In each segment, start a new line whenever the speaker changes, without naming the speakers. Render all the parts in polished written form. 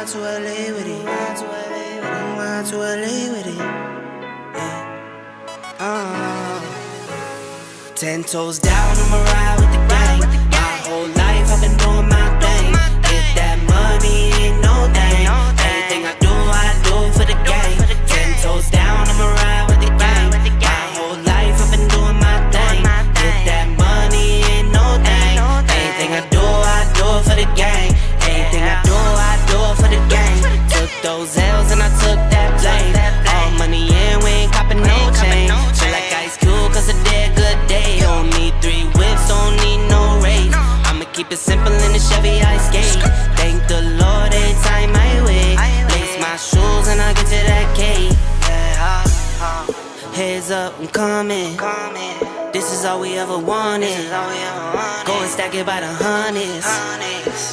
ride to LA with it. Ride to LA with it. Ride to LA with it. Yeah. 10 toes down, I'ma ride with the gang. My whole life I've been doing my thing. Get that money, ain't no thing. Anything I do for the gang. 10 toes down, I'ma ride with the gang. My whole life I've been doing my thing. Get that money, ain't no thing. Anything I do for the gang. Anything I do for the gang. Took those L's and I took that blame. All money in, we ain't copping no change. Feel like Ice Cube, cause a dead good day. Don't need 3 whips, don't need no race. I'ma keep it simple in the Chevy I skate. Thank the Lord every time I wait. Lace my shoes and I get to that cake. Heads up, I'm coming. This is all we ever wanted. Go and stack it by the hundreds.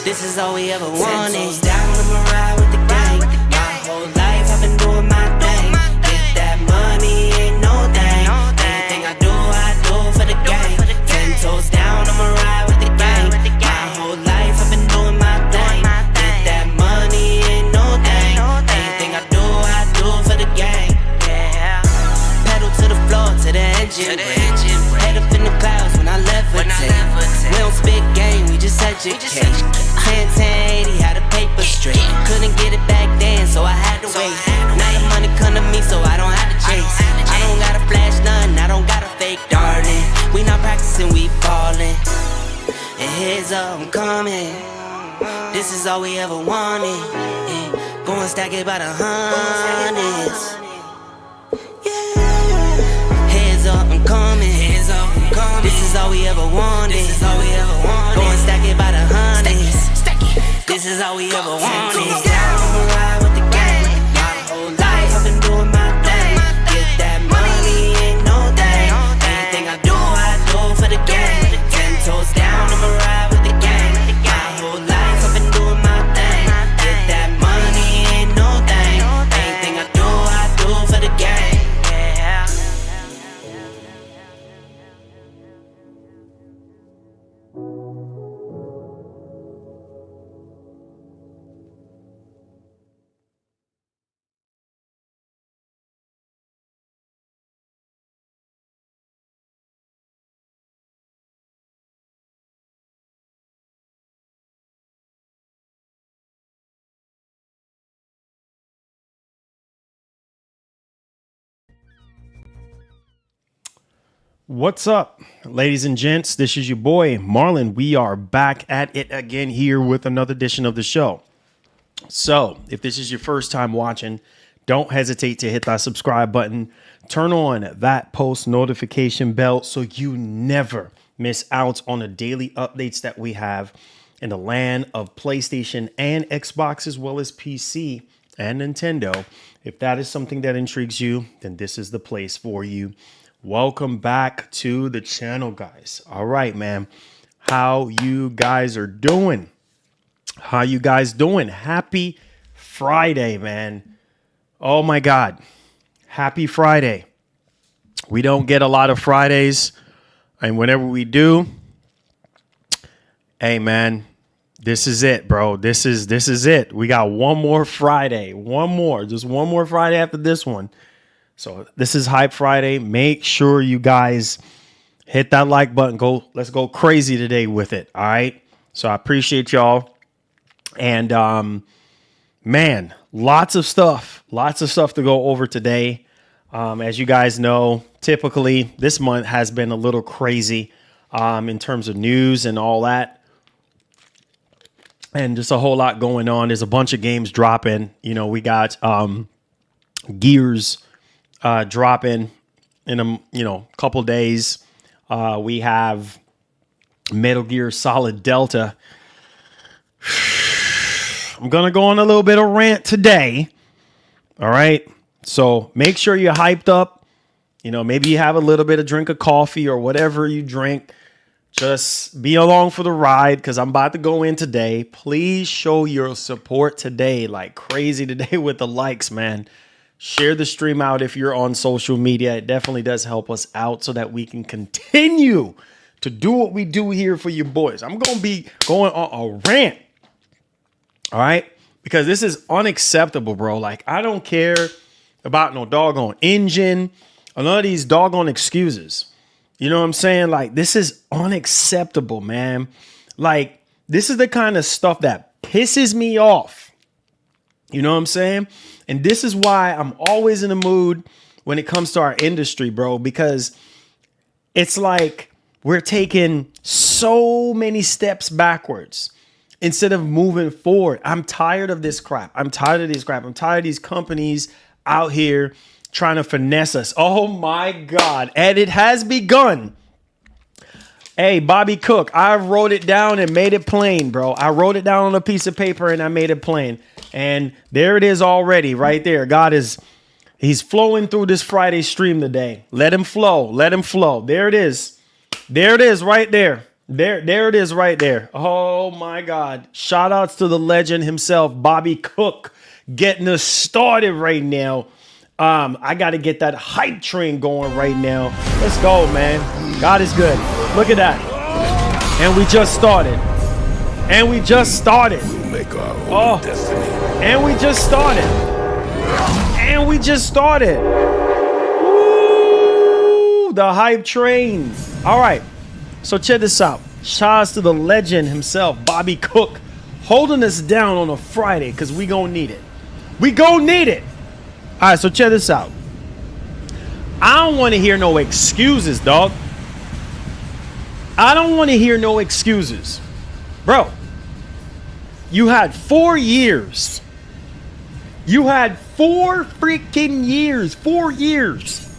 This is all we ever wanted. 10 toes down, I'ma ride with the gang. My whole life I've been doing my thing. Get that money, ain't no thing. Anything I do for the gang. 10 toes down, I'ma ride with the gang. My whole life I've been doing my thing. Get that money, ain't no thing. Anything I do for the gang. Pedal to the floor, to the engine. Head up in the clouds when I levitate. We don't spit game, we just educate. 10-10-80, how the paper straight. Couldn't get it back then, so I had to wait. Now the money come to me, so I don't have to chase. I don't gotta flash nothing, I don't gotta fake, darling. We not practicing, we ballin'. And heads up, I'm coming. This is all we ever wanted. Go and stack it by the hundreds. Heads up, I'm coming. This is all we ever wanted. Go and stack it by the hundreds. This is all we ever wanted. I'ma ride with the gang. My whole life I've been doing my thing. Get that money, ain't no thing. Anything I do for the gang. 10 toes down, I'ma ride with the gang. My whole life I've been doing my thing. Get that money, ain't no thing. Anything I do for the gang.
What's up, ladies and gents? This is your boy, Marlon. We are back at it again here with another edition of the show. So if this is your first time watching, don't hesitate to hit that subscribe button. Turn on that post notification bell so you never miss out on the daily updates that we have in the land of PlayStation and Xbox, as well as PC and Nintendo. If that is something that intrigues you, then this is the place for you. Welcome back to the channel, guys. All right, man. How you guys are doing? How you guys doing? Happy Friday, man. Oh my God. Happy Friday. We don't get a lot of Fridays. And whenever we do, hey man, this is it, bro. This is it. We got one more Friday. Just one more Friday after this one. So this is Hype Friday. Make sure you guys hit that like button. Let's go crazy today with it. All right. So I appreciate y'all. And man, lots of stuff to go over today. As you guys know, typically this month has been a little crazy in terms of news and all that. And just a whole lot going on. There's a bunch of games dropping. You know, we got Gears dropping in a couple days. We have Metal Gear Solid Delta. I'm gonna go on a little bit of rant today. All right, so make sure you're hyped up. You know, maybe you have a little bit of drink of coffee or whatever you drink. Just be along for the ride because I'm about to go in today. Please show your support today like crazy today with the likes, man. Share the stream out if you're on social media. It definitely does help us out so that we can continue to do what we do here for you boys. I'm going to be going on a rant. All right. because this is unacceptable, bro. Like, I don't care about no doggone engine or none of these doggone excuses. You know what I'm saying? Like, this is unacceptable, man. Like, this is the kind of stuff that pisses me off. You know what I'm saying? And this is why I'm always in the mood when it comes to our industry, bro, because it's like we're taking so many steps backwards instead of moving forward. I'm tired of this crap. I'm tired of these companies out here trying to finesse us. Oh my God. And it has begun. Hey, Bobby Cook, I wrote it down and made it plain, bro. I wrote it down on a piece of paper and I made it plain. And there it is already right there. He's flowing through this Friday stream today. Let him flow. Let him flow. There it is. There it is right there. There it is right there. Oh my God. Shout outs to the legend himself, Bobby Cook, getting us started right now. I got to get that hype train going right now. Let's go, man. God is good. Look at that. And we just started. And we just started.
We'll make our own destiny.
And we just started. And we just started. Woo, the hype train. All right. So check this out. Shouts to the legend himself, Bobby Cook, holding us down on a Friday because we gonna need it. We gonna need it. All right, so check this out. I don't want to hear no excuses, dog. I don't want to hear no excuses. Bro, you had 4 years. You had 4 freaking years. 4 years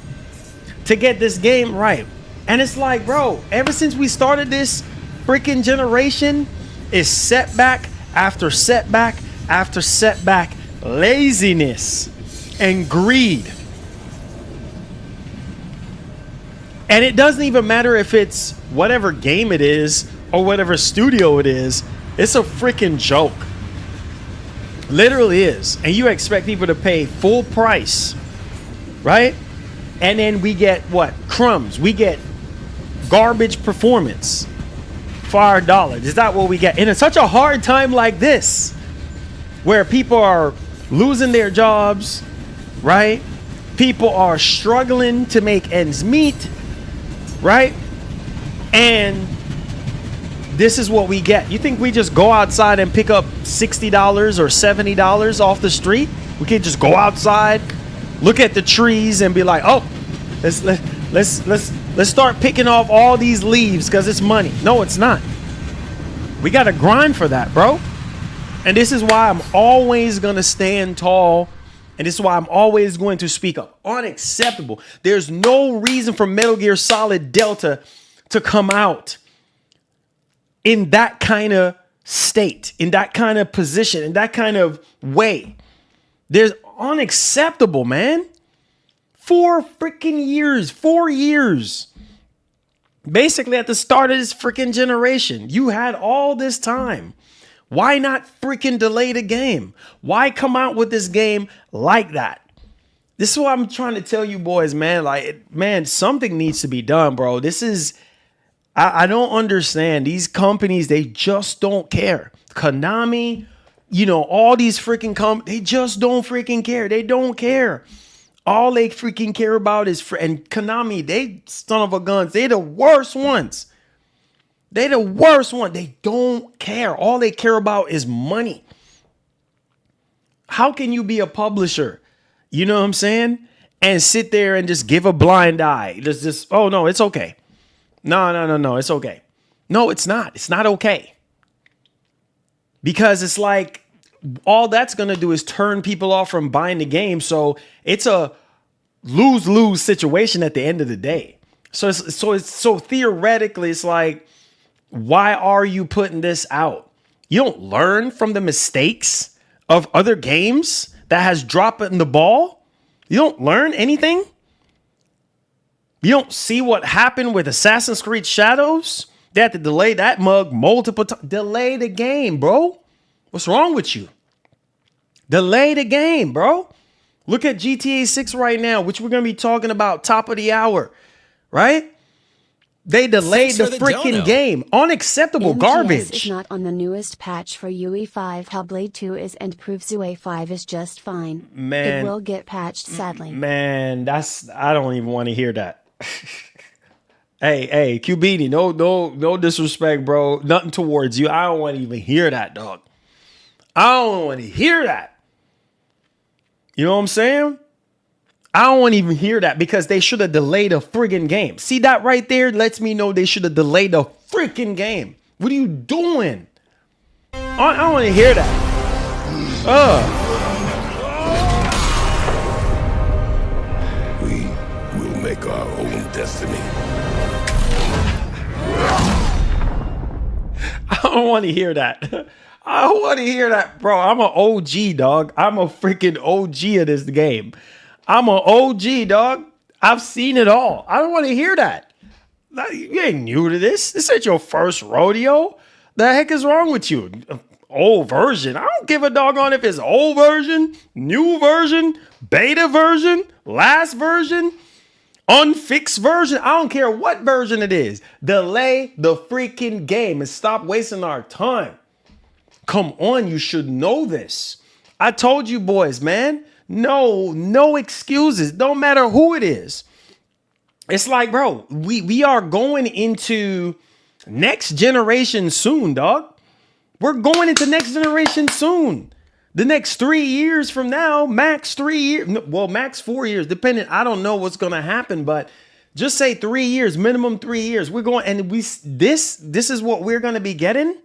to get this game right. And it's like, bro, ever since we started this freaking generation, is setback after setback after setback, laziness and greed. And it doesn't even matter if it's whatever game it is or whatever studio it is. It's a freaking joke. Literally is. And you expect people to pay full price, right? And then we get what? Crumbs. We get garbage performance for our dollar. Is that what we get? And in such a hard time like this, where people are losing their jobs, right? People are struggling to make ends meet, right? And this is what we get. You think we just go outside and pick up $60 or $70 off the street? We can't just go outside, look at the trees and be like, oh, let's start picking off all these leaves because it's money. No, it's not. We got to grind for that, bro. And this is why I'm always going to stand tall. And this is why I'm always going to speak up. Unacceptable. There's no reason for Metal Gear Solid Delta to come out in that kind of state, in that kind of position, in that kind of way. There's unacceptable, man. 4 freaking years, 4 years. Basically at the start of this freaking generation, you had all this time. Why not freaking delay the game? Why come out with this game like that? This is what I'm trying to tell you boys, man. Like, man, something needs to be done, bro. This is, I don't understand. These companies, they just don't care. Konami, you know, all these freaking companies, they just don't freaking care. They don't care. All they freaking care about is, and Konami, they son of a guns. They're the worst ones. They're the worst one. They don't care. All they care about is money. How can you be a publisher? You know what I'm saying? And sit there and just give a blind eye. Just oh, no, it's okay. No, it's okay. No, it's not. It's not okay. Because it's like all that's going to do is turn people off from buying the game. So it's a lose-lose situation at the end of the day. So theoretically, it's like, why are you putting this out? You don't learn from the mistakes of other games that has dropped in the ball. You don't learn anything. You don't see what happened with Assassin's Creed Shadows. They had to delay that mug multiple times. Delay the game, bro. What's wrong with you? Delay the game, bro. Look at GTA 6 right now, which we're going to be talking about top of the hour, right? They delayed the
for the
freaking
dono.
game. Unacceptable
MGS
garbage.
is not on the newest patch for UE5. Hellblade 2 is and proves UE5 is just fine.
Man.
It will get patched, sadly.
Man, I don't even want to hear that. Hey, QBD, no disrespect, bro. Nothing towards you. I don't want to even hear that, dog. I don't want to hear that. You know what I'm saying? I don't want to even hear that because they should have delayed a friggin' game. See that right there? Lets me know they should have delayed a freaking game. What are you doing? I don't want to hear that.
We will make our own destiny.
I don't want to hear that. I don't want to hear that, bro. I'm an OG, dog. I'm a freaking OG of this game. I'm an OG, dog. I've seen it all. I don't want to hear that. You ain't new to this. This ain't your first rodeo. The heck is wrong with you? Old version. I don't give a doggone if it's old version, new version, beta version, last version, unfixed version. I don't care what version it is. Delay the freaking game and stop wasting our time. Come on, you should know this. I told you boys, man. No excuses. Don't matter who it is. It's like, bro, we are going into next generation soon, dog. We're going into next generation soon. The next 3 years from now, max 3 years. Well, max 4 years, depending. I don't know what's going to happen, but just say 3 years, minimum 3 years. We're going, and this is what we're going to be getting.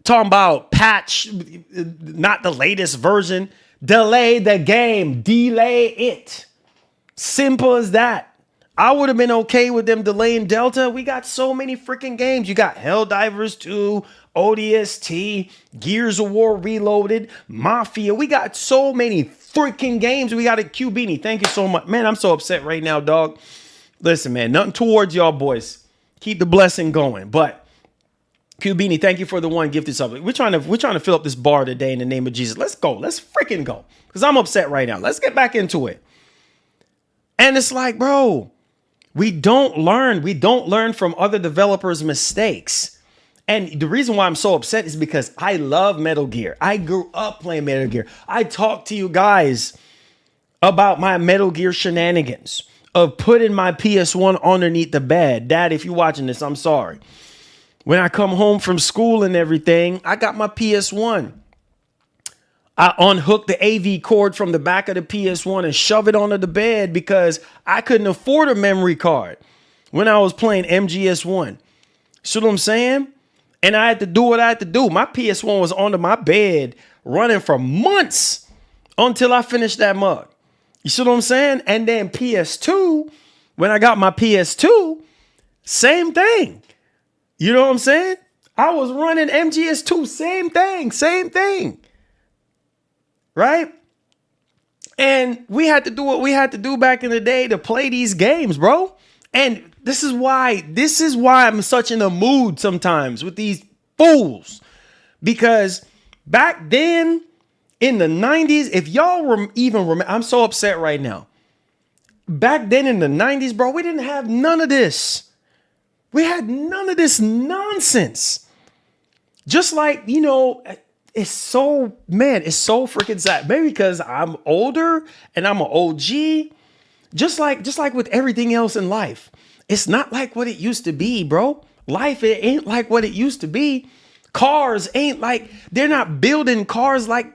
Talking about patch, not the latest version. Delay the game. Delay it. Simple as that. I would have been okay with them delaying Delta. We got so many freaking games. You got Helldivers 2, ODST, Gears of War Reloaded, Mafia. We got so many freaking games. We got a QBeanie. Thank you so much. Man, I'm so upset right now, dog. Listen, man, nothing towards y'all boys. Keep the blessing going. But QBeanie, thank you for the one gifted sub. We're trying to fill up this bar today in the name of Jesus. Let's go. Let's freaking go. Because I'm upset right now. Let's get back into it. And it's like, bro, we don't learn. We don't learn from other developers' mistakes. And the reason why I'm so upset is because I love Metal Gear. I grew up playing Metal Gear. I talked to you guys about my Metal Gear shenanigans of putting my PS1 underneath the bed. Dad, if you're watching this, I'm sorry. When I come home from school and everything, I got my PS1. I unhooked the AV cord from the back of the PS1 and shove it onto the bed because I couldn't afford a memory card when I was playing MGS1. See what I'm saying? And I had to do what I had to do. My PS1 was under my bed running for months until I finished that mug. You see what I'm saying? And then PS2, when I got my PS2, same thing. You know what I'm saying? I was running MGS2, same thing. Right? And we had to do what we had to do back in the day to play these games, bro. And this is why I'm such in a mood sometimes with these fools. Because back then in the 90s, if y'all even remember, I'm so upset right now. Back then in the 90s, bro, we didn't have none of this. We had none of this nonsense. Just like, you know, it's so freaking sad. Maybe because I'm older and I'm an OG. Just like with everything else in life. It's not like what it used to be, bro. Life, it ain't like what it used to be. Cars ain't like, they're not building cars like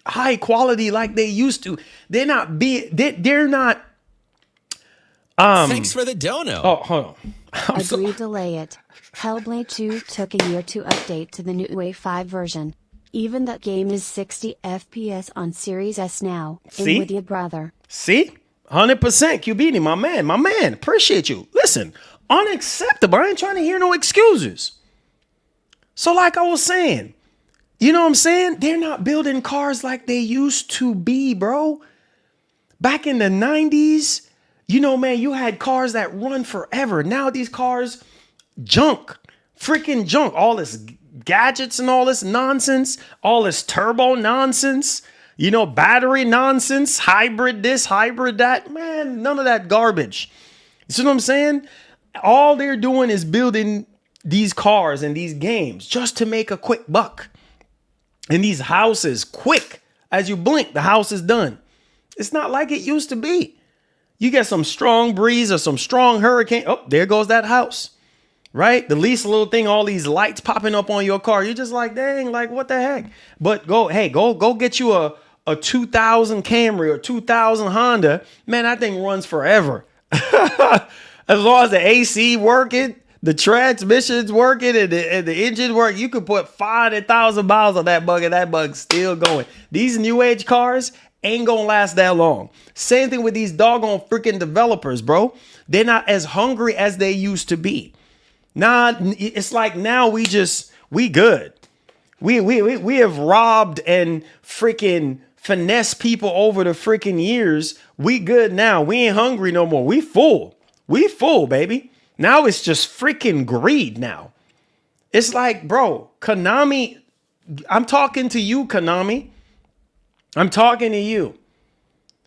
high quality like they used to. They're not.
Thanks for the dono.
Oh, hold on.
Agree, delay it. Hellblade 2 took a year to update to the new UE5 version. Even that game is 60 FPS on Series S now.
See?
In with your brother.
See? 100% QBeanie, my man. Appreciate you. Listen, unacceptable. I ain't trying to hear no excuses. So like I was saying, you know what I'm saying? They're not building cars like they used to be, bro. Back in the 90s, you know, man, you had cars that run forever. Now these cars, junk, freaking junk. All this gadgets and all this nonsense, all this turbo nonsense, you know, battery nonsense, hybrid this, hybrid that. Man, none of that garbage. You see what I'm saying? All they're doing is building these cars and these games just to make a quick buck. And these houses, quick as you blink, the house is done. It's not like it used to be. You get some strong breeze or some strong hurricane. Oh, there goes that house, right? The least little thing, all these lights popping up on your car. You're just like, dang, like what the heck? But go get you a 2000 Camry or 2000 Honda. Man, that thing runs forever. As long as the AC working, the transmission's working, and the engine work, you could put 500,000 miles on that bug, and that bug's still going. These new age cars ain't gonna last that long. Same thing with these doggone freaking developers, bro. They're not as hungry as they used to be. Nah, it's like now we good. We have robbed and freaking finessed people over the freaking years. We good now. We ain't hungry no more. We full. We full, baby. Now it's just freaking greed now. It's like, bro, Konami, I'm talking to you, Konami. I'm talking to you.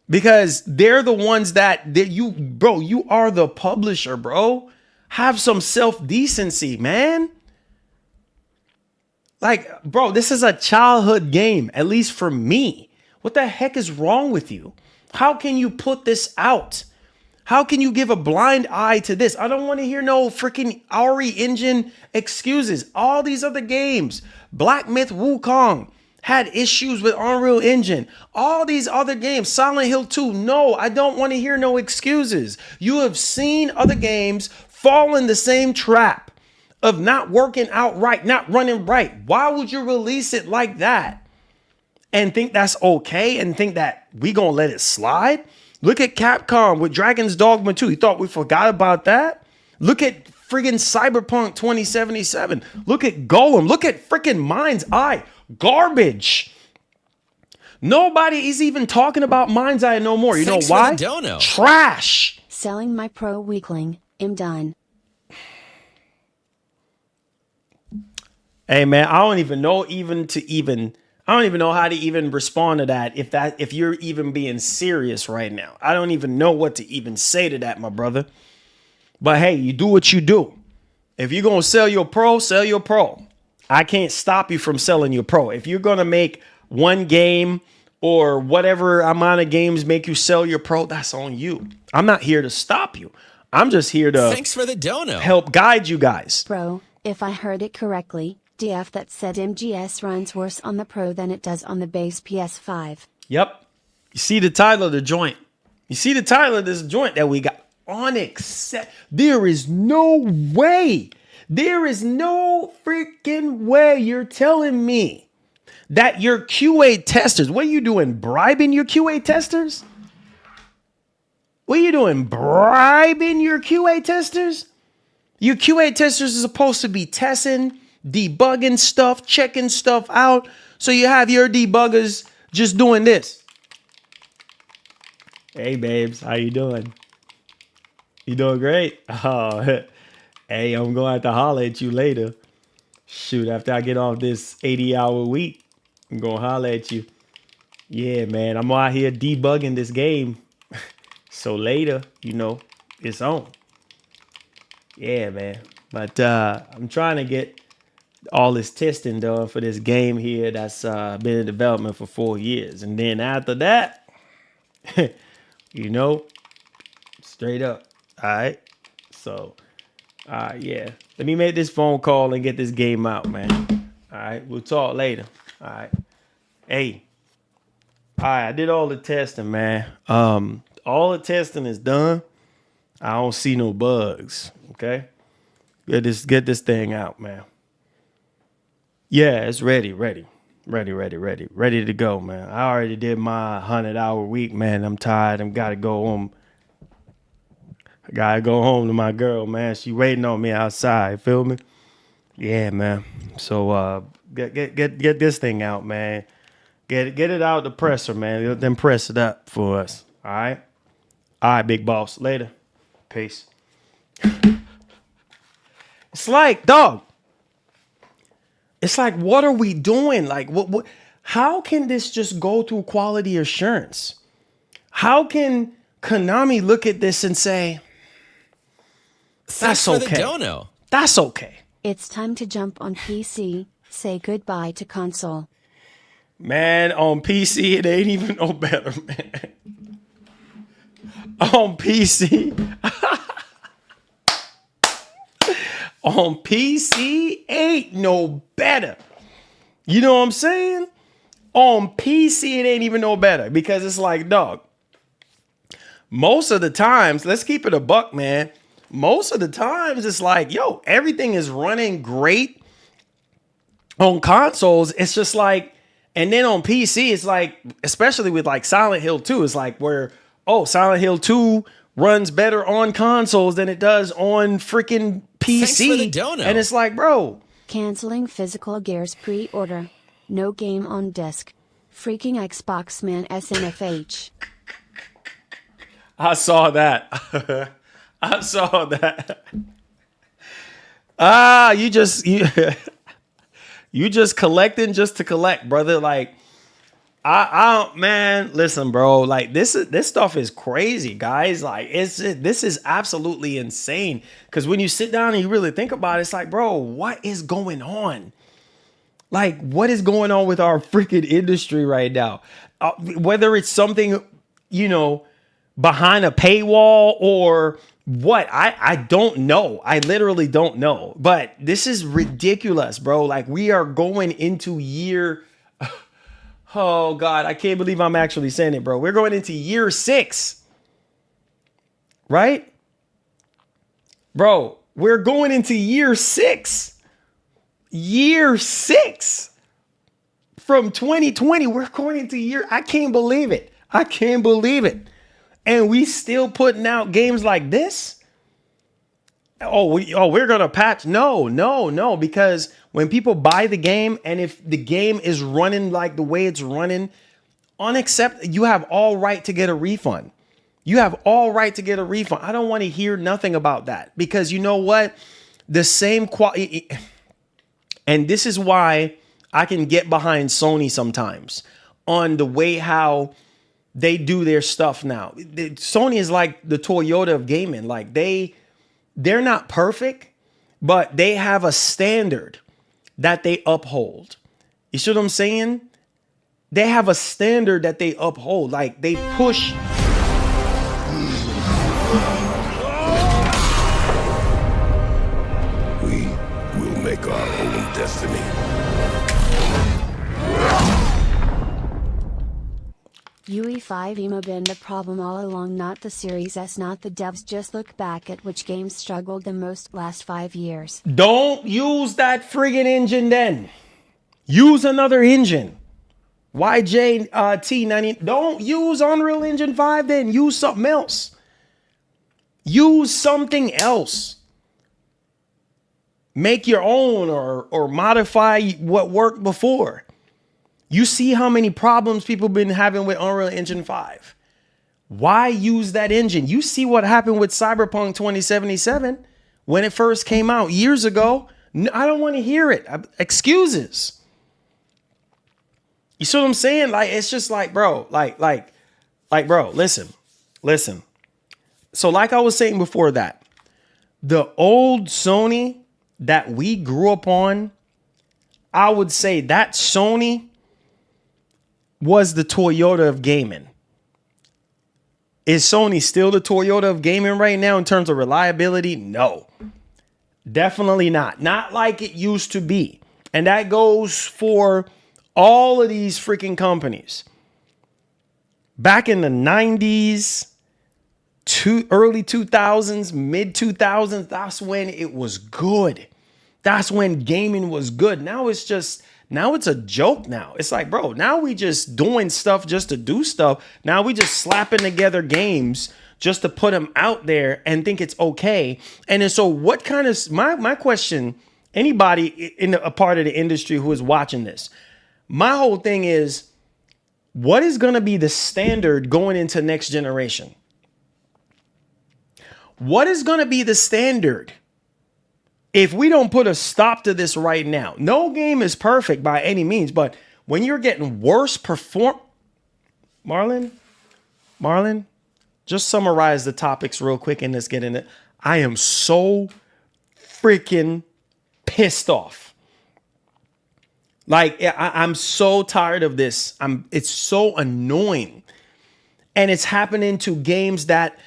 Because they're the ones that you are the publisher, bro. Have some self-decency, man. Like, bro, this is a childhood game, at least for me. What the heck is wrong with you? How can you put this out? How can you give a blind eye to this? I don't want to hear no freaking RE Engine excuses. All these other games, Black Myth Wukong had issues with Unreal Engine. All these other games, Silent Hill 2, no, I don't want to hear no excuses. You have seen other games fall in the same trap of not working out right, not running right. Why would you release it like that and think that's okay and think that we gonna let it slide? Look at Capcom with Dragon's Dogma 2. You thought we forgot about that? Look at friggin' Cyberpunk 2077. Look at Golem. Look at freaking Mind's Eye. Garbage. Nobody is even talking about Mind's Eye no more. You know why? Trash.
Selling my pro weakling. I'm done.
Hey man, I don't even know I don't even know how to even respond to that if you're even being serious right now. I don't even know what to even say to that, my brother. But hey, you do what you do. If you're going to sell your pro, sell your pro. I can't stop you from selling your pro. If you're going to make one game or whatever amount of games make you sell your pro, that's on you. I'm not here to stop you. I'm just here to
Thanks for the dono.
Help guide you guys.
Bro, if I heard it correctly, DF that said MGS runs worse on the Pro than it does on the base PS5.
Yep. You see the title of the joint. You see the title of this joint that we got. There is no way. There is no freaking way you're telling me that your QA testers, what are you doing? Bribing your QA testers? What are you doing? Bribing your QA testers? Your QA testers are supposed to be testing, debugging stuff, checking stuff out. So you have your debuggers just doing this. Hey, babes, how you doing? You doing great? Oh, hey, I'm going to have to holler at you later. Shoot, after I get off this 80-hour week, I'm going to holler at you. Yeah, man, I'm out here debugging this game. So later, it's on. Yeah, man. But I'm trying to get all this testing done for this game here that's been in development for 4 years. And then after that, straight up. All right. So, yeah. Let me make this phone call and get this game out, man. All right. We'll talk later. All right. Hey. All right. I did all the testing, man. All the testing is done. I don't see no bugs. Okay. Get this thing out, man. Yeah, it's ready to go, man. I already did my 100-hour week, man. I'm tired. I gotta go home. I gotta go home to my girl, man. She waiting on me outside. Feel me? Yeah, man. So get this thing out, man. Get it out the presser, man. Then press it up for us. All right, big boss. Later. Peace. It's like, dog. It's like, what are we doing? Like, what? How can this just go through quality assurance? How can Konami look at this and say,
Thanks for the dono.
That's okay.
It's time to jump on PC, say goodbye to console.
Man, on PC, it ain't even no better, man. On PC. On PC, ain't no better. You know what I'm saying? On PC, it ain't even no better because it's like, dog, most of the times, let's keep it a buck, man. Most of the times, it's like, yo, everything is running great on consoles. It's just like, and then on PC, it's like, especially with like Silent Hill 2, it's like where, oh, Silent Hill 2 runs better on consoles than it does on freaking PC.
Thanks for the dono.
And it's like, bro.
Canceling physical Gears pre-order. No game on disc. Freaking Xbox man SNFH.
I saw that. I saw that. You just collecting just to collect, brother. Like, man, listen, bro. Like this stuff is crazy, guys. Like this is absolutely insane. Because when you sit down and you really think about it, it's like, bro, what is going on? Like, what is going on with our freaking industry right now? Whether it's something, you know, behind a paywall or what, I don't know. I literally don't know. But this is ridiculous, bro. Like, we are going into year. Oh, God, I can't believe I'm actually saying it, bro. We're going into year 6. Right? Bro, we're going into year 6. Year 6. From 2020, we're going into year. I can't believe it. I can't believe it. And we still putting out games like this? We're going to patch. No. Because when people buy the game and if the game is running like the way it's running, you have all right to get a refund. You have all right to get a refund. I don't want to hear nothing about that because you know what? The same quality. And this is why I can get behind Sony sometimes on the way how they do their stuff now. Sony is like the Toyota of gaming. Like they're not perfect, but they have a standard that they uphold. You see what I'm saying? They have a standard that they uphold. Like they push.
We will make our own destiny.
UE5 emo been the problem all along, not the Series S, not the devs. Just look back at which games struggled the most last 5 years.
Don't use that friggin' engine then. Use another engine. YJ T90. Don't use Unreal Engine 5 then. Use something else. Use something else. Make your own or modify what worked before. You see how many problems people been having with Unreal Engine 5. Why use that engine? You see what happened with Cyberpunk 2077 when it first came out years ago. I don't want to hear it. Excuses. You see what I'm saying? Like, it's just like, bro, bro, listen. So like I was saying before that, the old Sony that we grew up on, I would say that Sony was the Toyota of gaming. Is Sony still the Toyota of gaming right now in terms of reliability? No, definitely not. Not like it used to be. And that goes for all of these freaking companies. Back in the 90s, early 2000s, mid 2000s, that's when it was good. That's when gaming was good. Now it's a joke now. It's like, bro, now we just doing stuff just to do stuff. Now we just slapping together games just to put them out there and think it's okay. And then so what kind of, my question, anybody in a part of the industry who is watching this, my whole thing is, what is going to be the standard going into next generation? What is going to be the standard? If we don't put a stop to this right now, no game is perfect by any means, but when you're getting worse Marlon, just summarize the topics real quick and let's get in it. I am so freaking pissed off. Like, I'm so tired of this. It's so annoying. And it's happening to games that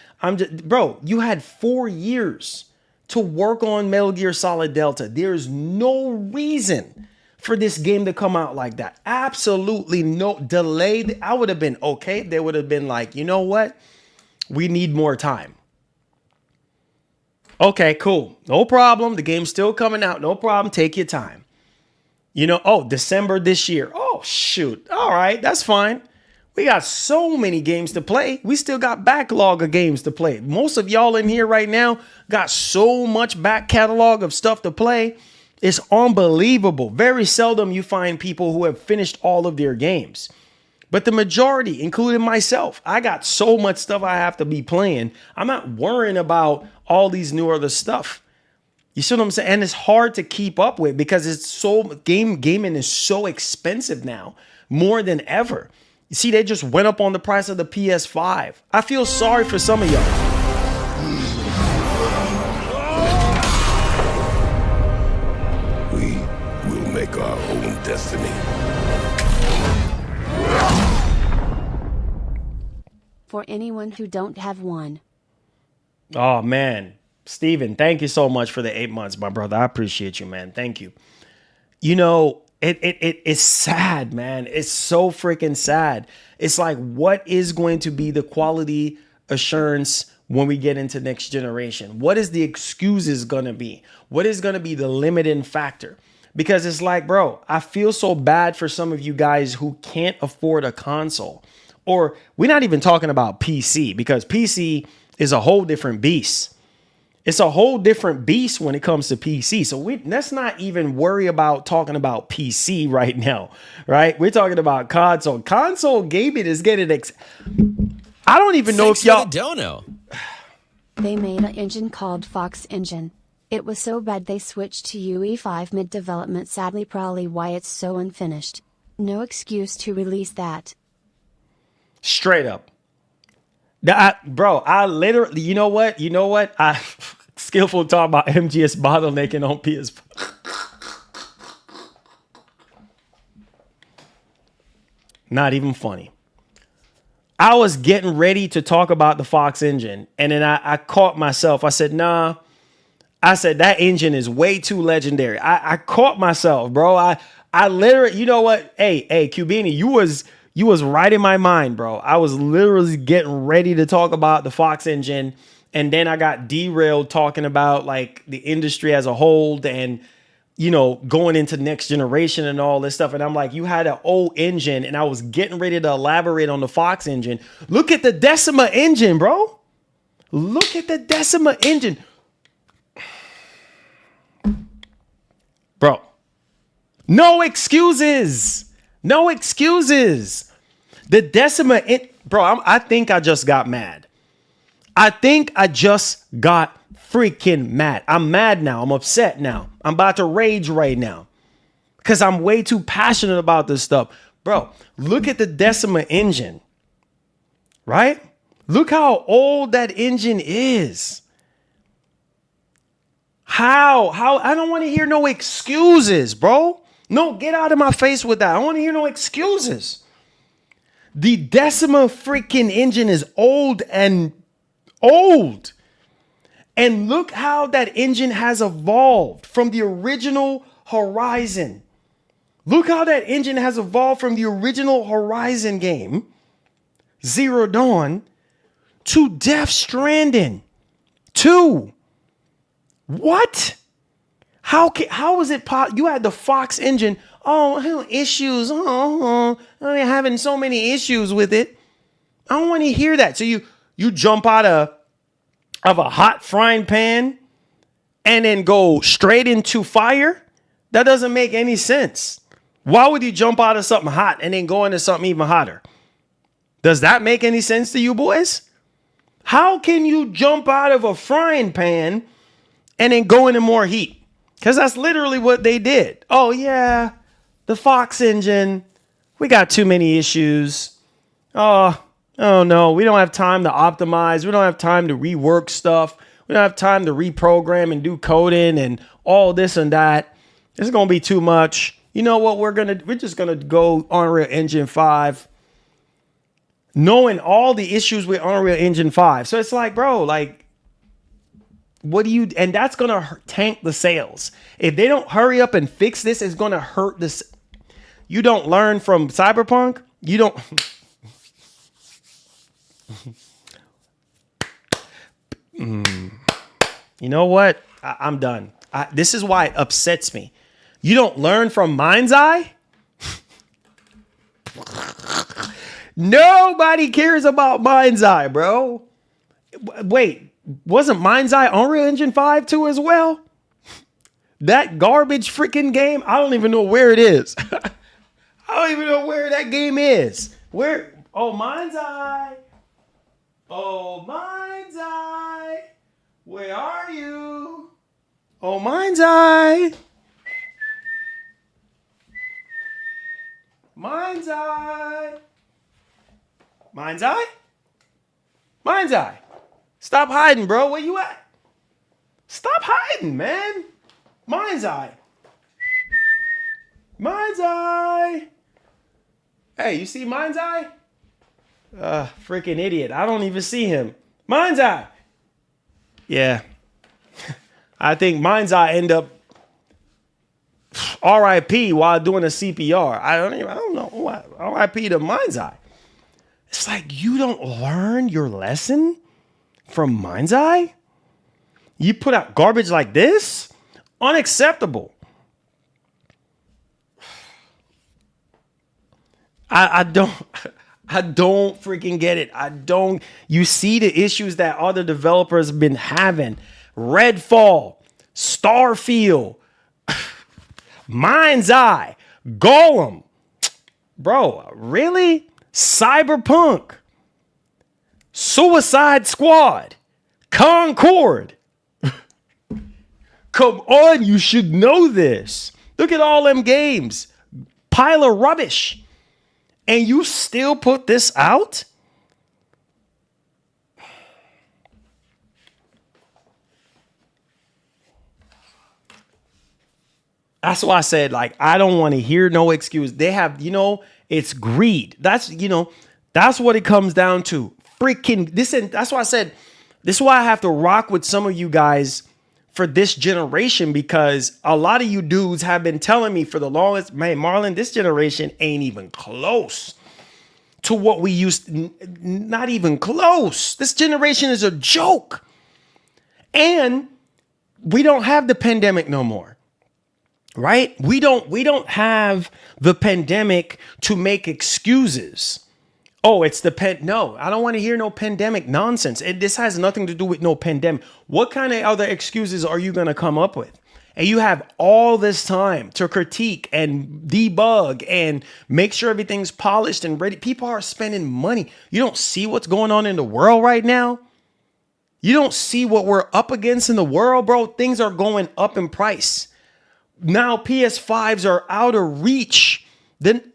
bro, you had 4 years to work on Metal Gear Solid Delta. There's no reason for this game to come out like that. Absolutely no delay. I would have been okay. They would have been like, you know what? We need more time. Okay, cool. No problem. The game's still coming out. No problem. Take your time. You know, oh, December this year. Oh, shoot. All right, that's fine. We got so many games to play. We still got backlog of games to play. Most of y'all in here right now got so much back catalog of stuff to play. It's unbelievable. Very seldom you find people who have finished all of their games. But the majority, including myself, I got so much stuff I have to be playing. I'm not worrying about all these new other stuff. You see what I'm saying? And it's hard to keep up with because it's so gaming is so expensive now, more than ever. You see, they just went up on the price of the PS5. I feel sorry for some of y'all.
We will make our own destiny.
For anyone who don't have one.
Oh, man. Steven, thank you so much for the 8 months, my brother. I appreciate you, man. Thank you. You know, it's sad, man. It's so freaking sad. It's like, what is going to be the quality assurance when we get into next generation? What is the excuses going to be? What is going to be the limiting factor? Because it's like, bro, I feel so bad for some of you guys who can't afford a console. Or we're not even talking about PC, because PC is a whole different beast. It's a whole different beast when it comes to PC. So let's not even worry about talking about PC right now, right? We're talking about console. Console gaming is getting I don't even know if y'all
don't know.
They made an engine called Fox Engine. It was so bad they switched to UE5 mid-development, sadly probably why it's so unfinished. No excuse to release that.
Straight up. Bro, I literally, you know what? I skillful talk about MGS bottlenecking on PS5. Not even funny. I was getting ready to talk about the Fox engine, and then I caught myself. I said, nah. I said, that engine is way too legendary. I caught myself, bro. I literally, you know what? Hey, Cubini, you was right in my mind, bro. I was literally getting ready to talk about the Fox engine, and then I got derailed talking about like the industry as a whole and, you know, going into next generation and all this stuff. And I'm like, you had an old engine, and I was getting ready to elaborate on the Fox engine. Look at the Decima engine, bro. Look at the Decima engine. Bro, no excuses. No excuses. The Decima, bro, I think I just got mad. I think I just got freaking mad. I'm mad now. I'm upset now. I'm about to rage right now because I'm way too passionate about this stuff. Bro, look at the Decima engine, right? Look how old that engine is. How? I don't want to hear no excuses, bro. No, get out of my face with that. I don't want to hear no excuses. The Decima freaking engine is old and old. And look how that engine has evolved from the original Horizon. Look how that engine has evolved from the original Horizon game, Zero Dawn, to Death Stranding 2. What? How is it possible? You had the Fox engine. Oh, issues. I'm having so many issues with it. I don't want to hear that. So you jump out of a hot frying pan and then go straight into fire? That doesn't make any sense. Why would you jump out of something hot and then go into something even hotter? Does that make any sense to you boys? How can you jump out of a frying pan and then go into more heat? Because that's literally what they did. Oh, yeah, the Fox engine. We got too many issues. Oh, no, we don't have time to optimize. We don't have time to rework stuff. We don't have time to reprogram and do coding and all this and that. It's going to be too much. You know what? We're just going to go Unreal Engine 5, knowing all the issues with Unreal Engine 5. So it's like, bro, like, what do you, and that's going to tank the sales. If they don't hurry up and fix this, it's going to hurt this. You don't learn from Cyberpunk. You don't. You know what? I'm done. This is why it upsets me. You don't learn from Mind's Eye? Nobody cares about Mind's Eye, bro. Wait, wasn't Mind's Eye Unreal Engine 5 too as well? That garbage freaking game, I don't even know where it is. I don't even know where that game is. Where? Oh, Mind's Eye. Oh, Mind's Eye. Where are you? Oh, Mind's Eye. Mind's Eye. Mind's Eye? Mind's Eye. Stop hiding, bro. Where you at? Stop hiding, man. Mind's Eye. Mind's Eye. Hey, you see Mind's Eye? Freaking idiot. I don't even see him. Mind's Eye. Yeah. I think Mind's Eye end up RIP while doing a CPR. I don't know what. RIP to Mind's Eye. It's like you don't learn your lesson from Mind's Eye. You put out garbage like this? Unacceptable. I don't freaking get it. You see the issues that other developers have been having. Redfall, Starfield, Mind's Eye, Golem. Bro, really? Cyberpunk, Suicide Squad, Concord. Come on, you should know this. Look at all them games. Pile of rubbish. And you still put this out? That's why I said, like, I don't want to hear no excuse. They have, it's greed. That's what it comes down to. Freaking this. And that's why I said, this is why I have to rock with some of you guys for this generation, because a lot of you dudes have been telling me for the longest, man, Marlon, this generation ain't even close to what we used. Not even close. This generation is a joke. And we don't have the pandemic no more. Right? We don't have the pandemic to make excuses. Oh, it's the no, I don't want to hear no pandemic nonsense. This has nothing to do with no pandemic. What kind of other excuses are you going to come up with? And you have all this time to critique and debug and make sure everything's polished and ready. People are spending money. You don't see what's going on in the world right now. You don't see what we're up against in the world, bro. Things are going up in price. Now PS5s are out of reach. Then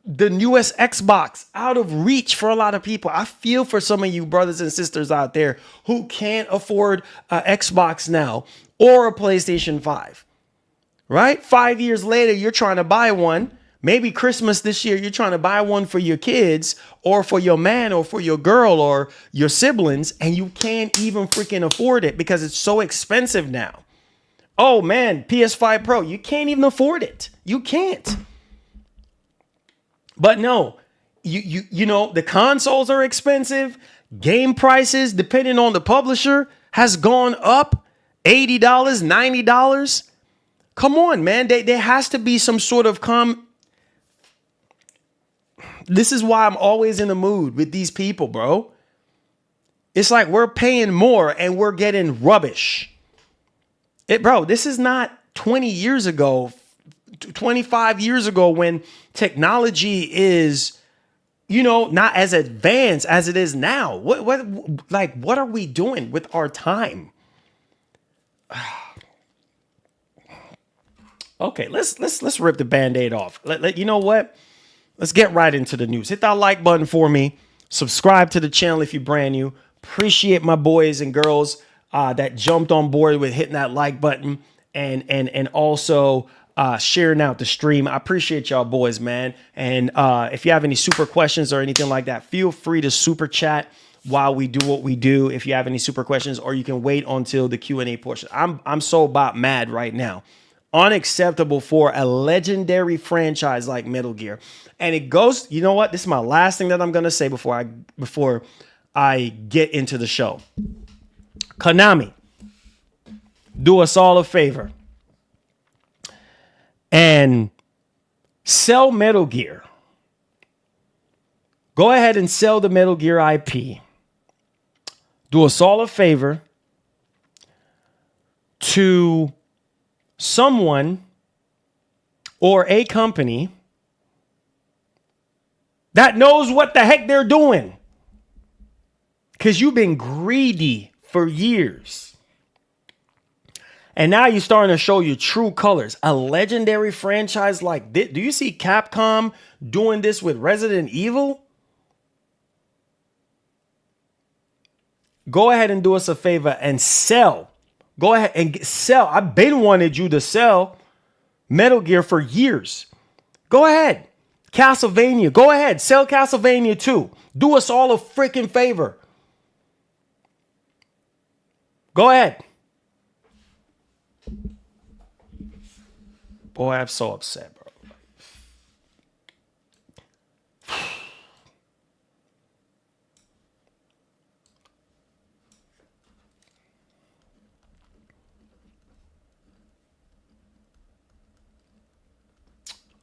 the newest Xbox out of reach for a lot of people. I feel for some of you brothers and sisters out there who can't afford an Xbox now or a PlayStation 5, right? 5 years later, you're trying to buy one. Maybe Christmas this year, you're trying to buy one for your kids or for your man or for your girl or your siblings, and you can't even freaking afford it because it's so expensive now. Oh man, PS5 Pro, you can't even afford it. You can't. But no, you know, the consoles are expensive. Game prices, depending on the publisher, has gone up $80, $90. Come on, man. There has to be some sort of This is why I'm always in the mood with these people, bro. It's like we're paying more and we're getting rubbish. Bro, this is not 20 years ago, 25 years ago when technology is, not as advanced as it is now. What are we doing with our time? Okay, let's rip the Band-Aid off. You know what? Let's get right into the news. Hit that like button for me. Subscribe to the channel if you're brand new. Appreciate my boys and girls that jumped on board with hitting that like button and also sharing out the stream. I appreciate y'all boys, man. And if you have any super questions or anything like that, feel free to super chat while we do what we do. If you have any super questions, or you can wait until the Q&A portion. I'm so about mad right now. Unacceptable for a legendary franchise like Metal Gear. And it goes, you know what? This is my last thing that I'm going to say before I get into the show. Konami, do us all a favor and sell Metal Gear. Go ahead and sell the Metal Gear IP. Do us all a favor to someone or a company that knows what the heck they're doing. Because you've been greedy for years. And now you're starting to show your true colors. A legendary franchise like this. Do you see Capcom doing this with Resident Evil? Go ahead and do us a favor and sell. Go ahead and sell. I've been wanted you to sell Metal Gear for years. Go ahead. Castlevania. Go ahead. Sell Castlevania 2. Do us all a freaking favor. Go ahead. Boy, I'm so upset, bro.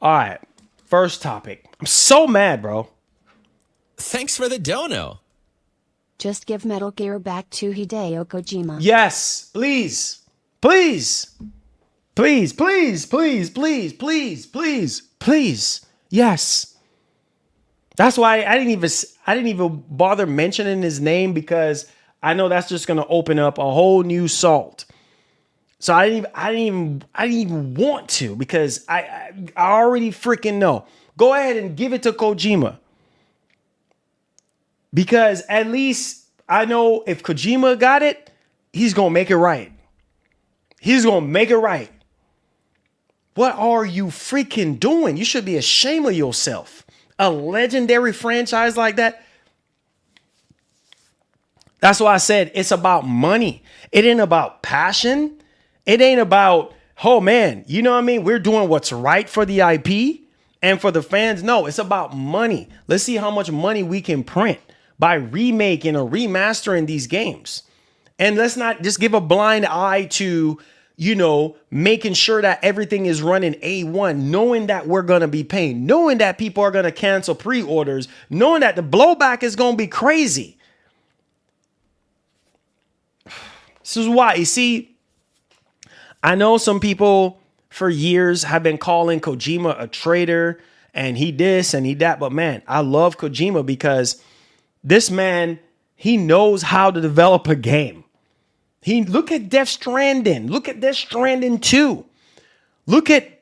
All right. First topic. I'm so mad, bro.
Thanks for the dono.
Just give Metal Gear back to Hideo Kojima.
Yes, please. Please. Please, please, please, please, please, please, please. Yes. That's why I didn't even bother mentioning his name, because I know that's just gonna open up a whole new salt. So I didn't even want to, because I already freaking know. Go ahead and give it to Kojima. Because at least I know if Kojima got it, he's going to make it right. He's going to make it right. What are you freaking doing? You should be ashamed of yourself. A legendary franchise like that. That's why I said it's about money. It ain't about passion. It ain't about, oh man, you know what I mean? We're doing what's right for the IP and for the fans. No, it's about money. Let's see how much money we can print by remaking or remastering these games. And let's not just give a blind eye to, you know, making sure that everything is running A1, knowing that we're going to be paying, knowing that people are going to cancel pre-orders, knowing that the blowback is going to be crazy. This is why, you see, I know some people for years have been calling Kojima a traitor and he this and he that. But man, I love Kojima because this man, he knows how to develop a game. Look at Death Stranding. Look at Death Stranding 2. Look at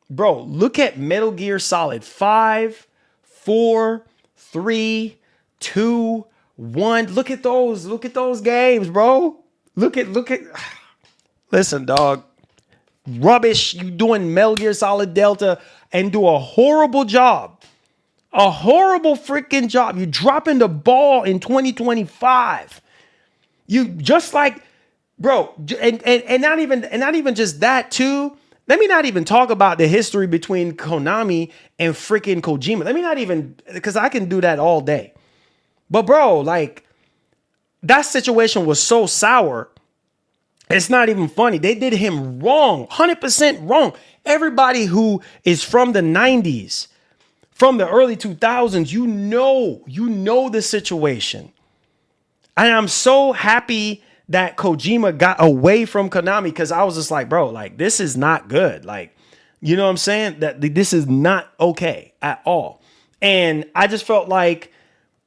Metal Gear Solid 5, 4, 3, 2, 1. Look at those games, bro. Look at listen, dog. Rubbish. You doing Metal Gear Solid Delta and do a horrible job. A horrible freaking job. You're dropping the ball in 2025. You just like, bro, and not even just that too. Let me not even talk about the history between Konami and freaking Kojima. Let me not even, because I can do that all day. But bro, like, that situation was so sour. It's not even funny. They did him wrong, 100% wrong. Everybody who is from the 90s, from the early 2000s, you know the situation. And I'm so happy that Kojima got away from Konami, because I was just like, bro, like, this is not good. Like, you know what I'm saying? That this is not okay at all. And I just felt like,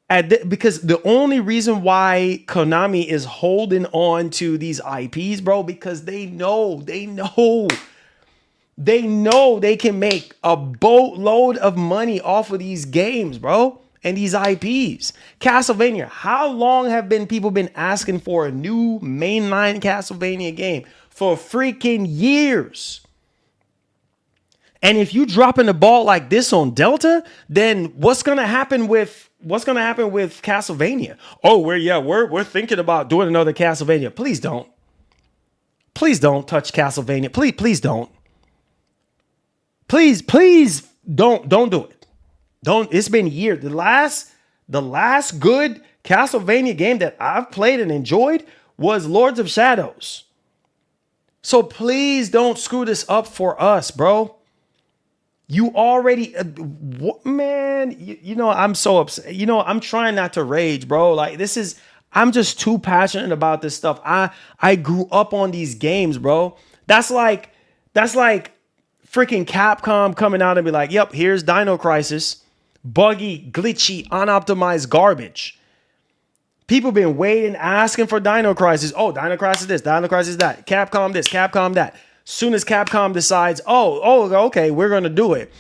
because the only reason why Konami is holding on to these IPs, bro, because they know they can make a boatload of money off of these games, bro. and these IPs. Castlevania, how long have people been asking for a new mainline Castlevania game? For freaking years. And if you dropping the ball like this on Delta, then what's gonna happen with Castlevania? Oh, we're thinking about doing another Castlevania. Please don't. Please don't touch Castlevania. Please don't. Please don't do it. Don't. It's been years. The last good Castlevania game that I've played and enjoyed was Lords of Shadows. So please don't screw this up for us, bro. You already, man, you know, I'm so upset. You know, I'm trying not to rage, bro. Like I'm just too passionate about this stuff. I grew up on these games, bro. That's like freaking Capcom coming out and be like, yep, here's Dino Crisis. Buggy, glitchy, unoptimized garbage. People been waiting, asking for Dino Crisis. Oh, Dino Crisis this, Dino Crisis that. Capcom this, Capcom that. Soon as Capcom decides, oh, okay, we're going to do it.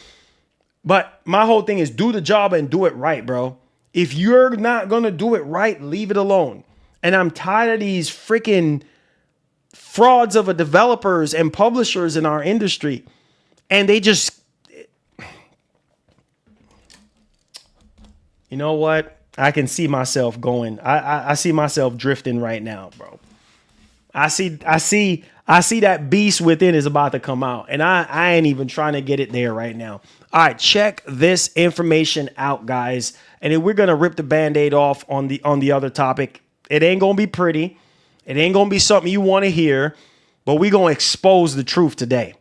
But my whole thing is do the job and do it right, bro. If you're not going to do it right, leave it alone. And I'm tired of these freaking frauds of developers and publishers in our industry. And they just, you know what? I can see myself going. I see myself drifting right now, bro. I see that beast within is about to come out, and I ain't even trying to get it there right now. All right, check this information out, guys, and then we're gonna rip the Band-Aid off on the other topic. It ain't gonna be pretty. It ain't gonna be something you want to hear, but we gonna expose the truth today.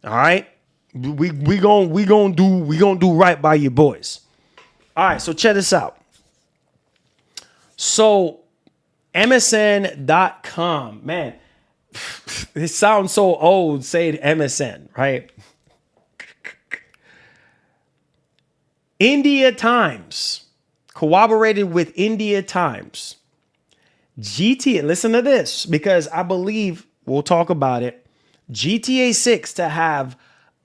All right, we gonna do right by you boys. All right, so check this out. So MSN.com, man, it sounds so old saying MSN, right? India Times, corroborated with India Times. GTA, listen to this, because I believe we'll talk about it. GTA 6 to have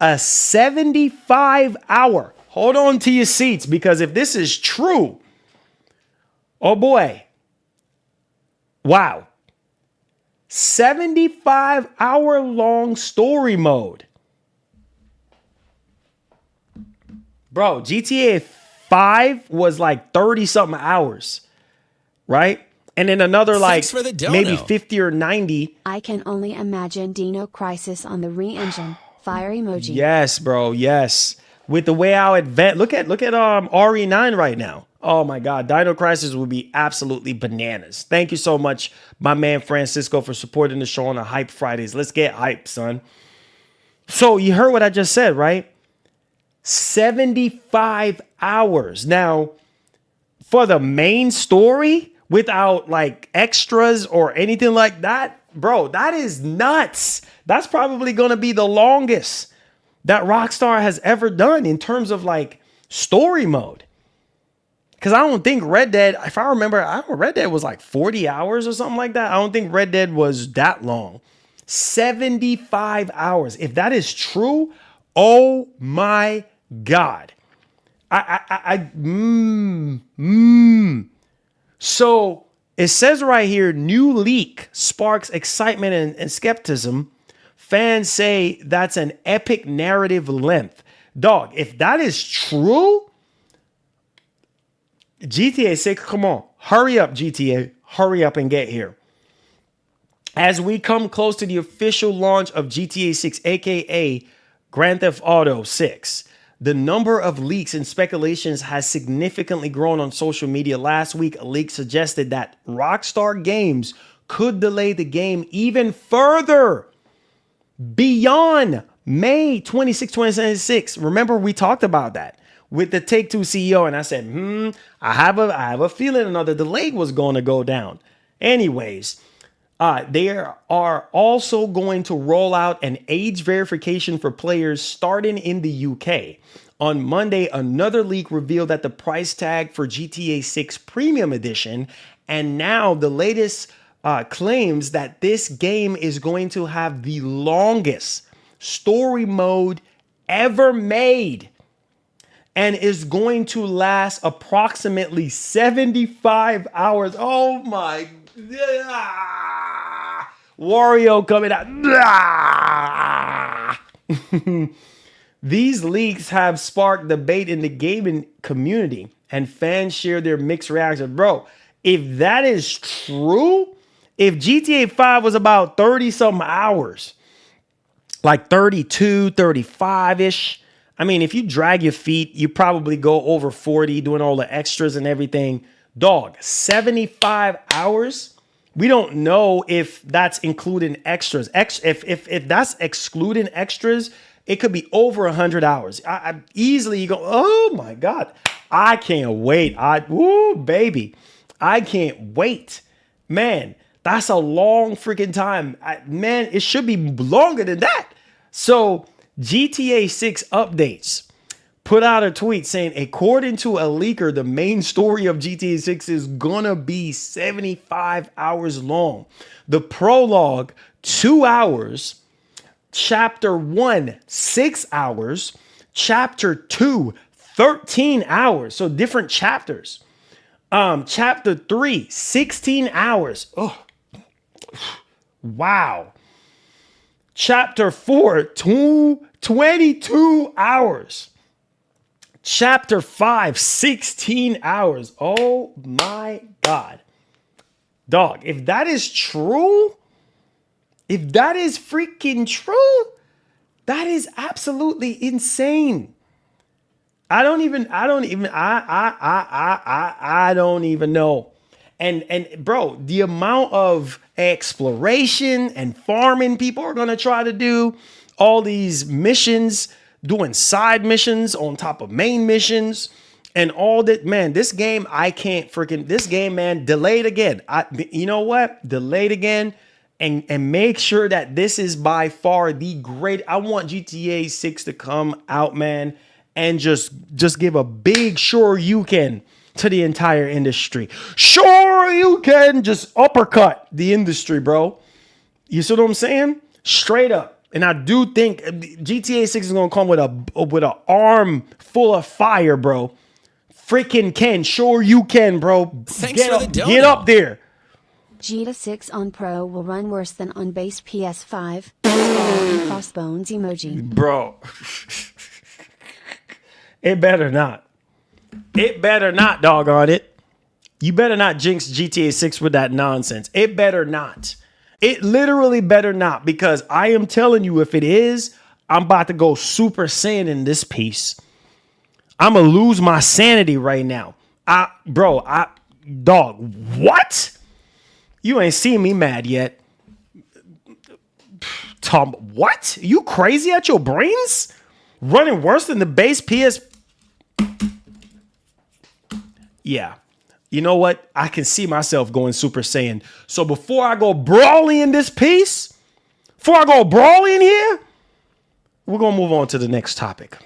a 75-hour, hold on to your seats, because if this is true, oh boy, wow. 75-hour long story mode. Bro, GTA 5 was like 30 something hours, right? And then another like maybe 50 or 90.
I can only imagine Dino Crisis on the re-engine. Fire emoji.
Yes, bro, yes. With the way how advanced, look at RE9 right now. Oh my God, Dino Crisis would be absolutely bananas. Thank you so much, my man Francisco, for supporting the show on the Hype Fridays. Let's get hyped, son. So you heard what I just said, right? 75 hours. Now, for the main story, without like extras or anything like that, bro, that is nuts. That's probably going to be the longest that Rockstar has ever done in terms of like story mode. Because I don't think Red Dead, if I remember, Red Dead was like 40 hours or something like that. I don't think Red Dead was that long. 75 hours. If that is true, oh my God. So it says right here, new leak sparks excitement and skepticism. Fans say that's an epic narrative length. Dog, if that is true, GTA 6, come on. Hurry up, GTA. Hurry up and get here. As we come close to the official launch of GTA 6, aka Grand Theft Auto 6, the number of leaks and speculations has significantly grown on social media. Last week, a leak suggested that Rockstar Games could delay the game even further beyond May 26, 2026. Remember, we talked about that with the Take-Two CEO, and I said, I have a feeling another delay was going to go down. Anyways, they are also going to roll out an age verification for players starting in the UK. On Monday, another leak revealed that the price tag for GTA 6 Premium Edition, and now the latest claims that this game is going to have the longest story mode ever made. and is going to last approximately 75 hours. Oh my. Wario coming out. These leaks have sparked debate in the gaming community, and fans share their mixed reactions. Bro, if that is true, if GTA 5 was about 30 something hours, like 32, 35-ish, I mean, if you drag your feet, you probably go over 40 doing all the extras and everything. Dog, 75 hours? We don't know if that's including extras. If that's excluding extras, it could be over 100 hours. I easily, you go, oh my God, I can't wait. Woo, baby, I can't wait. Man, that's a long freaking time. Man, it should be longer than that. So GTA 6 updates put out a tweet saying, according to a leaker, the main story of GTA 6 is gonna be 75 hours long. The prologue, 2 hours. Chapter 1, 6 hours. Chapter 2, 13 hours. So different chapters. Chapter 3, 16 hours. Oh, wow. Chapter 4, 22 hours. Chapter 5, 16 hours. Oh my God. Dog, if that is true, if that is freaking true, that is absolutely insane. I don't even know. And bro, the amount of exploration and farming people are going to try to do, all these missions, doing side missions on top of main missions and all that, man, this game, this game, man, delayed again. You know what? Delayed again. And make sure that this is by far the great. I want GTA 6 to come out, man, and just give a big sure you can to the entire industry. Sure you can. Just uppercut the industry, bro. You see what I'm saying? Straight up. And I do think GTA 6 is gonna come with a arm full of fire, bro. Freaking can. Sure you can, bro.
Thanks for the dono.
Get up there.
GTA 6 on Pro will run worse than on base PS5. And crossbones emoji.
Bro. It better not. It better not, doggone it. You better not jinx GTA 6 with that nonsense. It better not. It literally better not, because I am telling you, if it is, I'm about to go Super Saiyan in this piece. I'm going to lose my sanity right now. Dog, what? You ain't seen me mad yet. Tom, what? You crazy at your brains? Running worse than the base PS? Yeah. You know what? I can see myself going Super Saiyan. So before I go brawling in this piece, before I go brawling here, we're going to move on to the next topic.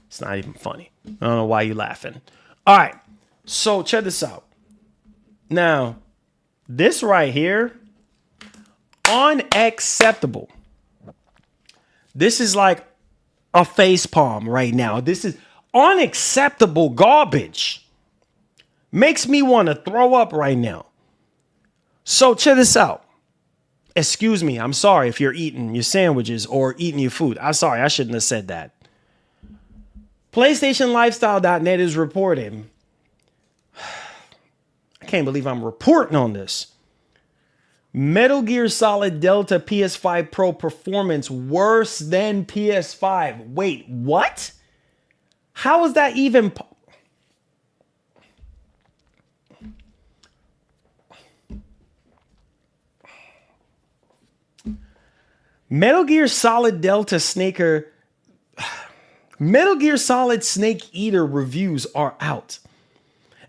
It's not even funny. I don't know why you're laughing. All right. So check this out. Now, this right here, unacceptable. This is like a face palm right now. This is unacceptable garbage. Makes me want to throw up right now. So check this out. Excuse me. I'm sorry if you're eating your sandwiches or eating your food. I'm sorry. I shouldn't have said that. PlayStationLifestyle.net is reporting. I can't believe I'm reporting on this. Metal Gear Solid Delta PS5 Pro performance worse than PS5. Wait, what? How is that even? Metal Gear Solid Delta Snaker. Metal Gear Solid Snake Eater reviews are out.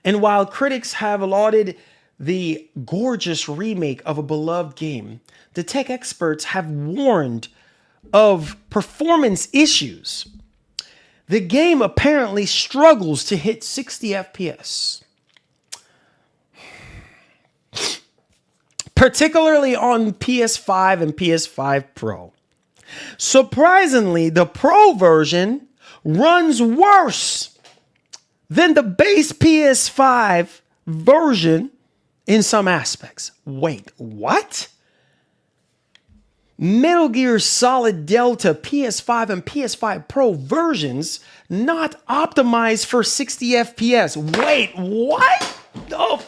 And while critics have lauded the gorgeous remake of a beloved game, the tech experts have warned of performance issues. the game apparently struggles to hit 60 FPS. Particularly on PS5 and PS5 Pro. Surprisingly, the Pro version runs worse than the base PS5 version in some aspects. Wait, what? Metal Gear Solid Delta PS5 and PS5 Pro versions not optimized for 60 FPS. Wait, what? Oh.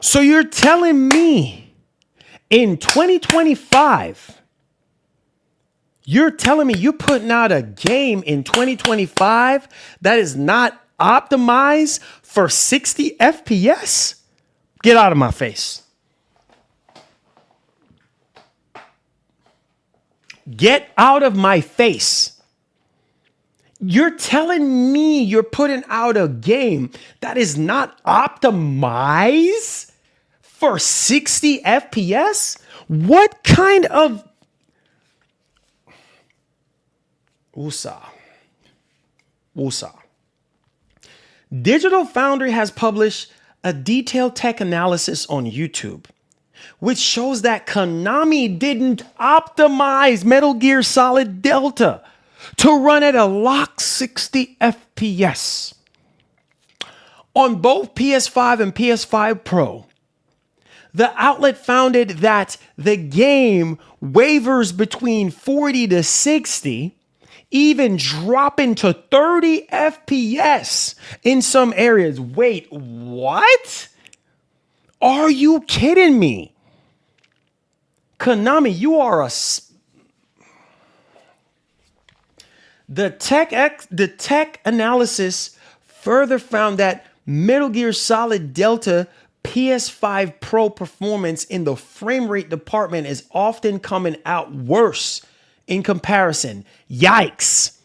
So you're telling me in 2025, you're telling me you're putting out a game in 2025 that is not optimized for 60 FPS? Get out of my face. Get out of my face. You're telling me you're putting out a game that is not optimized for 60 FPS? What kind of Woosah. Digital Foundry has published a detailed tech analysis on YouTube, which shows that Konami didn't optimize Metal Gear Solid Delta to run at a locked 60 FPS. On both PS5 and PS5 Pro, the outlet found that the game wavers between 40 to 60, even dropping to 30 FPS in some areas. Wait, what? Are you kidding me? Konami, you are a... The tech analysis further found that Metal Gear Solid Delta PS5 Pro performance in the frame rate department is often coming out worse in comparison. Yikes.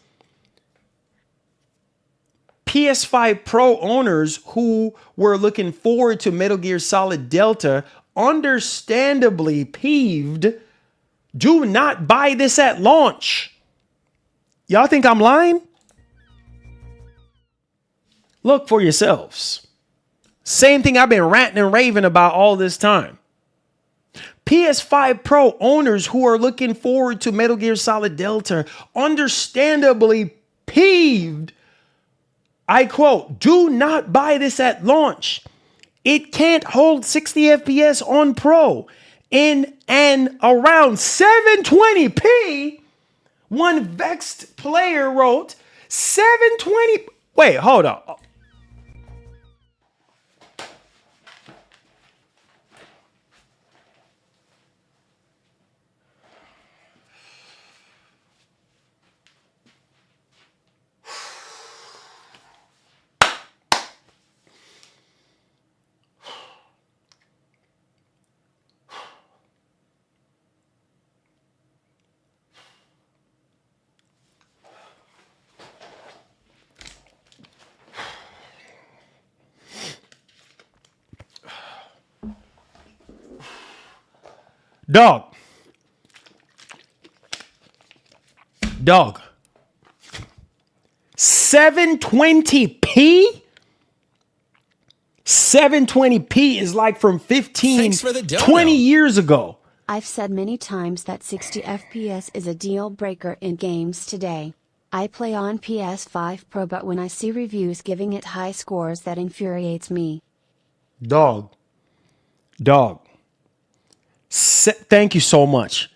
PS5 Pro owners who were looking forward to Metal Gear Solid Delta, understandably peeved, do not buy this at launch. Y'all think I'm lying? Look for yourselves. Same thing I've been ranting and raving about all this time. PS5 Pro owners who are looking forward to Metal Gear Solid Delta, understandably peeved, I quote, do not buy this at launch. It can't hold 60 FPS on Pro in and around 720p. One vexed player wrote 720. Wait, hold up. Dog. 720p? 720p is like from 20 years ago.
I've said many times that 60 FPS is a deal breaker in games today. I play on PS5 Pro, but when I see reviews giving it high scores, that infuriates me.
Dog. Thank you so much.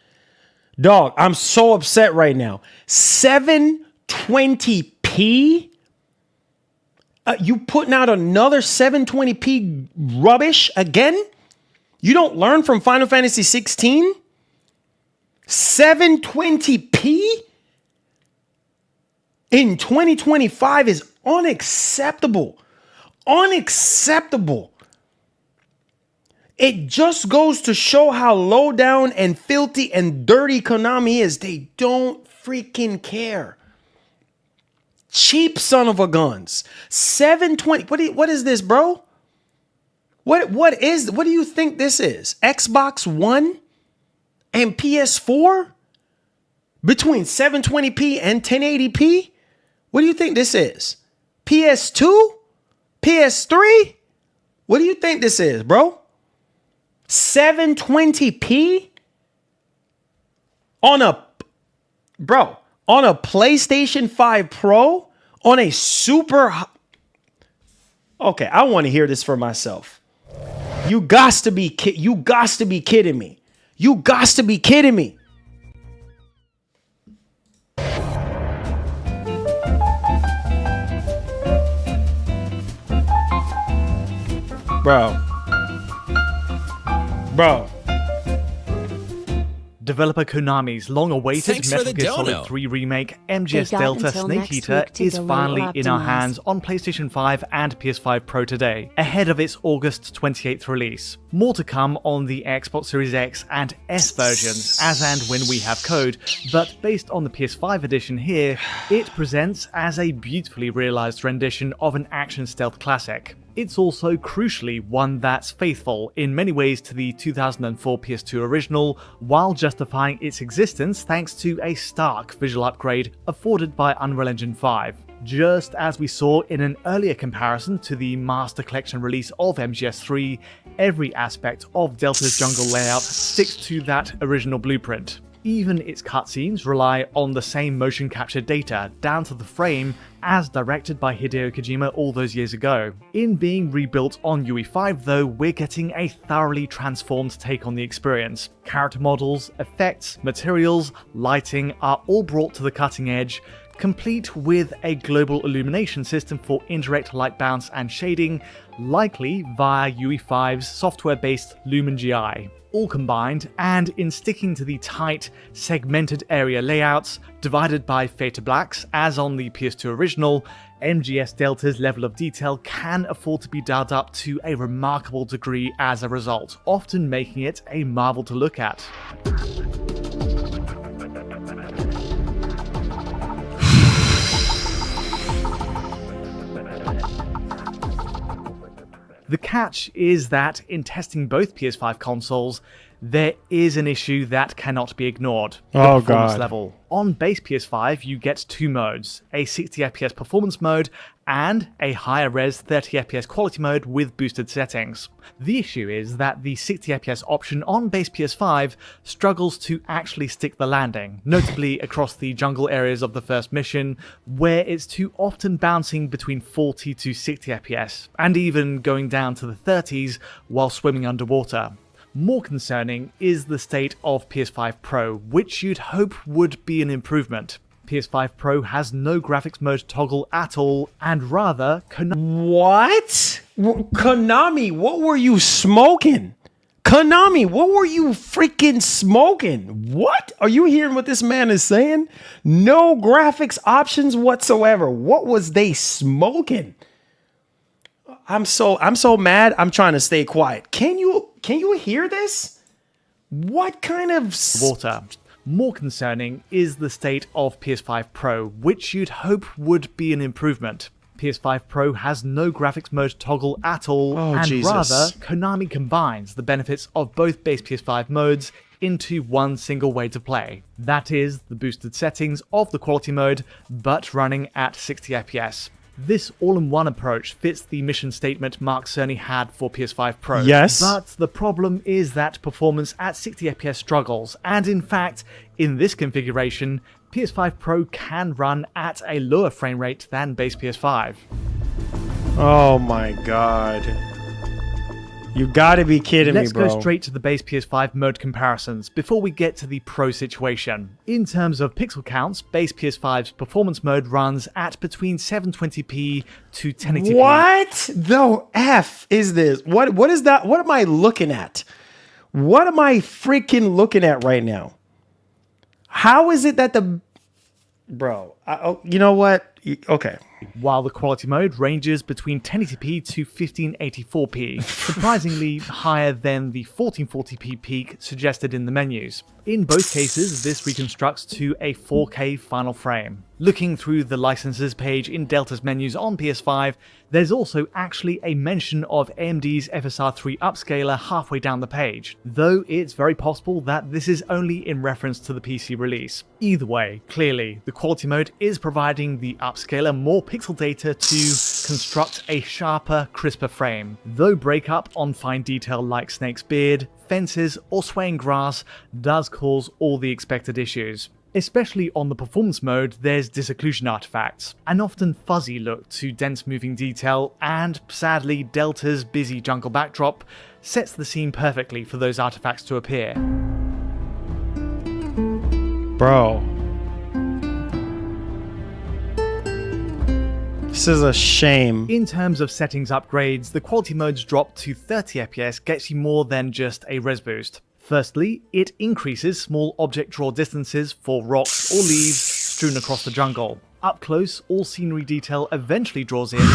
Dog, I'm so upset right now. 720p? You putting out another 720p rubbish again? You don't learn from Final Fantasy 16? 720p in 2025 is unacceptable. Unacceptable. It just goes to show how low down and filthy and dirty Konami is. They don't freaking care. Cheap son of a guns. 720. What is this, bro? What do you think this is? Xbox One and PS4? Between 720p and 1080p? What do you think this is? PS2? PS3? What do you think this is, bro? 720p? On a PlayStation 5 Pro? On a super... Okay, I want to hear this for myself. You gots to be kidding me. You gots to be kidding me. Bro.
Developer Konami's long-awaited
Thanks for
Metal
the
Gear Solid
dono.
3 remake, MGS
They got
Delta
until
Snake
next
Eater,
week to
is
delay
finally
or
in our
optimize.
hands on PlayStation 5 and PS5 Pro today, ahead of its August 28th release. More to come on the Xbox Series X and S versions, as and when we have code, but based on the PS5 edition here, it presents as a beautifully realized rendition of an action stealth classic. It's also crucially one that's faithful in many ways to the 2004 PS2 original, while justifying its existence thanks to a stark visual upgrade afforded by Unreal Engine 5. Just as we saw in an earlier comparison to the Master Collection release of MGS 3, every aspect of Delta's jungle layout sticks to that original blueprint. Even its cutscenes rely on the same motion capture data, down to the frame, as directed by Hideo Kojima all those years ago. In being rebuilt on UE5 though, we're getting a thoroughly transformed take on the experience. Character models, effects, materials, lighting are all brought to the cutting edge, complete with a global illumination system for indirect light bounce and shading, likely via UE5's software-based Lumen GI. All combined, and in sticking to the tight, segmented area layouts, divided by fade to blacks as on the PS2 original, MGS Delta's level of detail can afford to be dialed up to a remarkable degree as a result, often making it a marvel to look at. The catch is that in testing both PS5 consoles, there is an issue that cannot be ignored. The performance level. On base PS5, you get two modes, a 60fps performance mode and a higher res 30fps quality mode with boosted settings. The issue is that the 60fps option on base PS5 struggles to actually stick the landing, notably across the jungle areas of the first mission, where it's too often bouncing between 40 to 60fps, and even going down to the 30s while swimming underwater. More concerning is the state of PS5 Pro, which you'd hope would be an improvement. PS5 Pro has no graphics mode toggle at all, and rather,
What? Konami, what were you smoking? Konami, what were you freaking smoking? What? Are you hearing what this man is saying? No graphics options whatsoever. What was they smoking? I'm so mad. I'm trying to stay quiet. Can you hear this? What kind of
water. More concerning is the state of PS5 Pro, which you'd hope would be an improvement. PS5 Pro has no graphics mode toggle at all, and
Jesus.
rather, Konami combines the benefits of both base PS5 modes into one single way to play. That is, the boosted settings of the quality mode, but running at 60fps. This all-in-one approach fits the mission statement Mark Cerny had for PS5 Pro.
Yes.
But the problem is that performance at 60fps struggles, and in fact, in this configuration, PS5 Pro can run at a lower frame rate than base PS5.
Oh my god. You gotta be kidding me, bro.
Let's go straight to the base PS5 mode comparisons before we get to the Pro situation. In terms of pixel counts, base PS5's performance mode runs at between 720p to 1080p.
What the F is this? What is that? What am I looking at? What am I freaking looking at right now? How is it that Bro, You know what? Okay.
While the quality mode ranges between 1080p to 1584p, surprisingly higher than the 1440p peak suggested in the menus. In both cases, this reconstructs to a 4K final frame. Looking through the licenses page in Delta's menus on PS5, there's also actually a mention of AMD's FSR3 upscaler halfway down the page, though it's very possible that this is only in reference to the PC release. Either way, clearly, the quality mode is providing the upscaler more pixel data to construct a sharper, crisper frame, though breakup on fine detail like Snake's beard, fences, or swaying grass does cause all the expected issues. Especially on the performance mode, there's disocclusion artifacts, an often fuzzy look to dense moving detail, and sadly Delta's busy jungle backdrop sets the scene perfectly for those artifacts to appear.
Bro. This is a shame.
In terms of settings upgrades, the quality mode's drop to 30 FPS gets you more than just a res boost. Firstly, it increases small object draw distances for rocks or leaves strewn across the jungle. Up close, all scenery detail eventually draws in,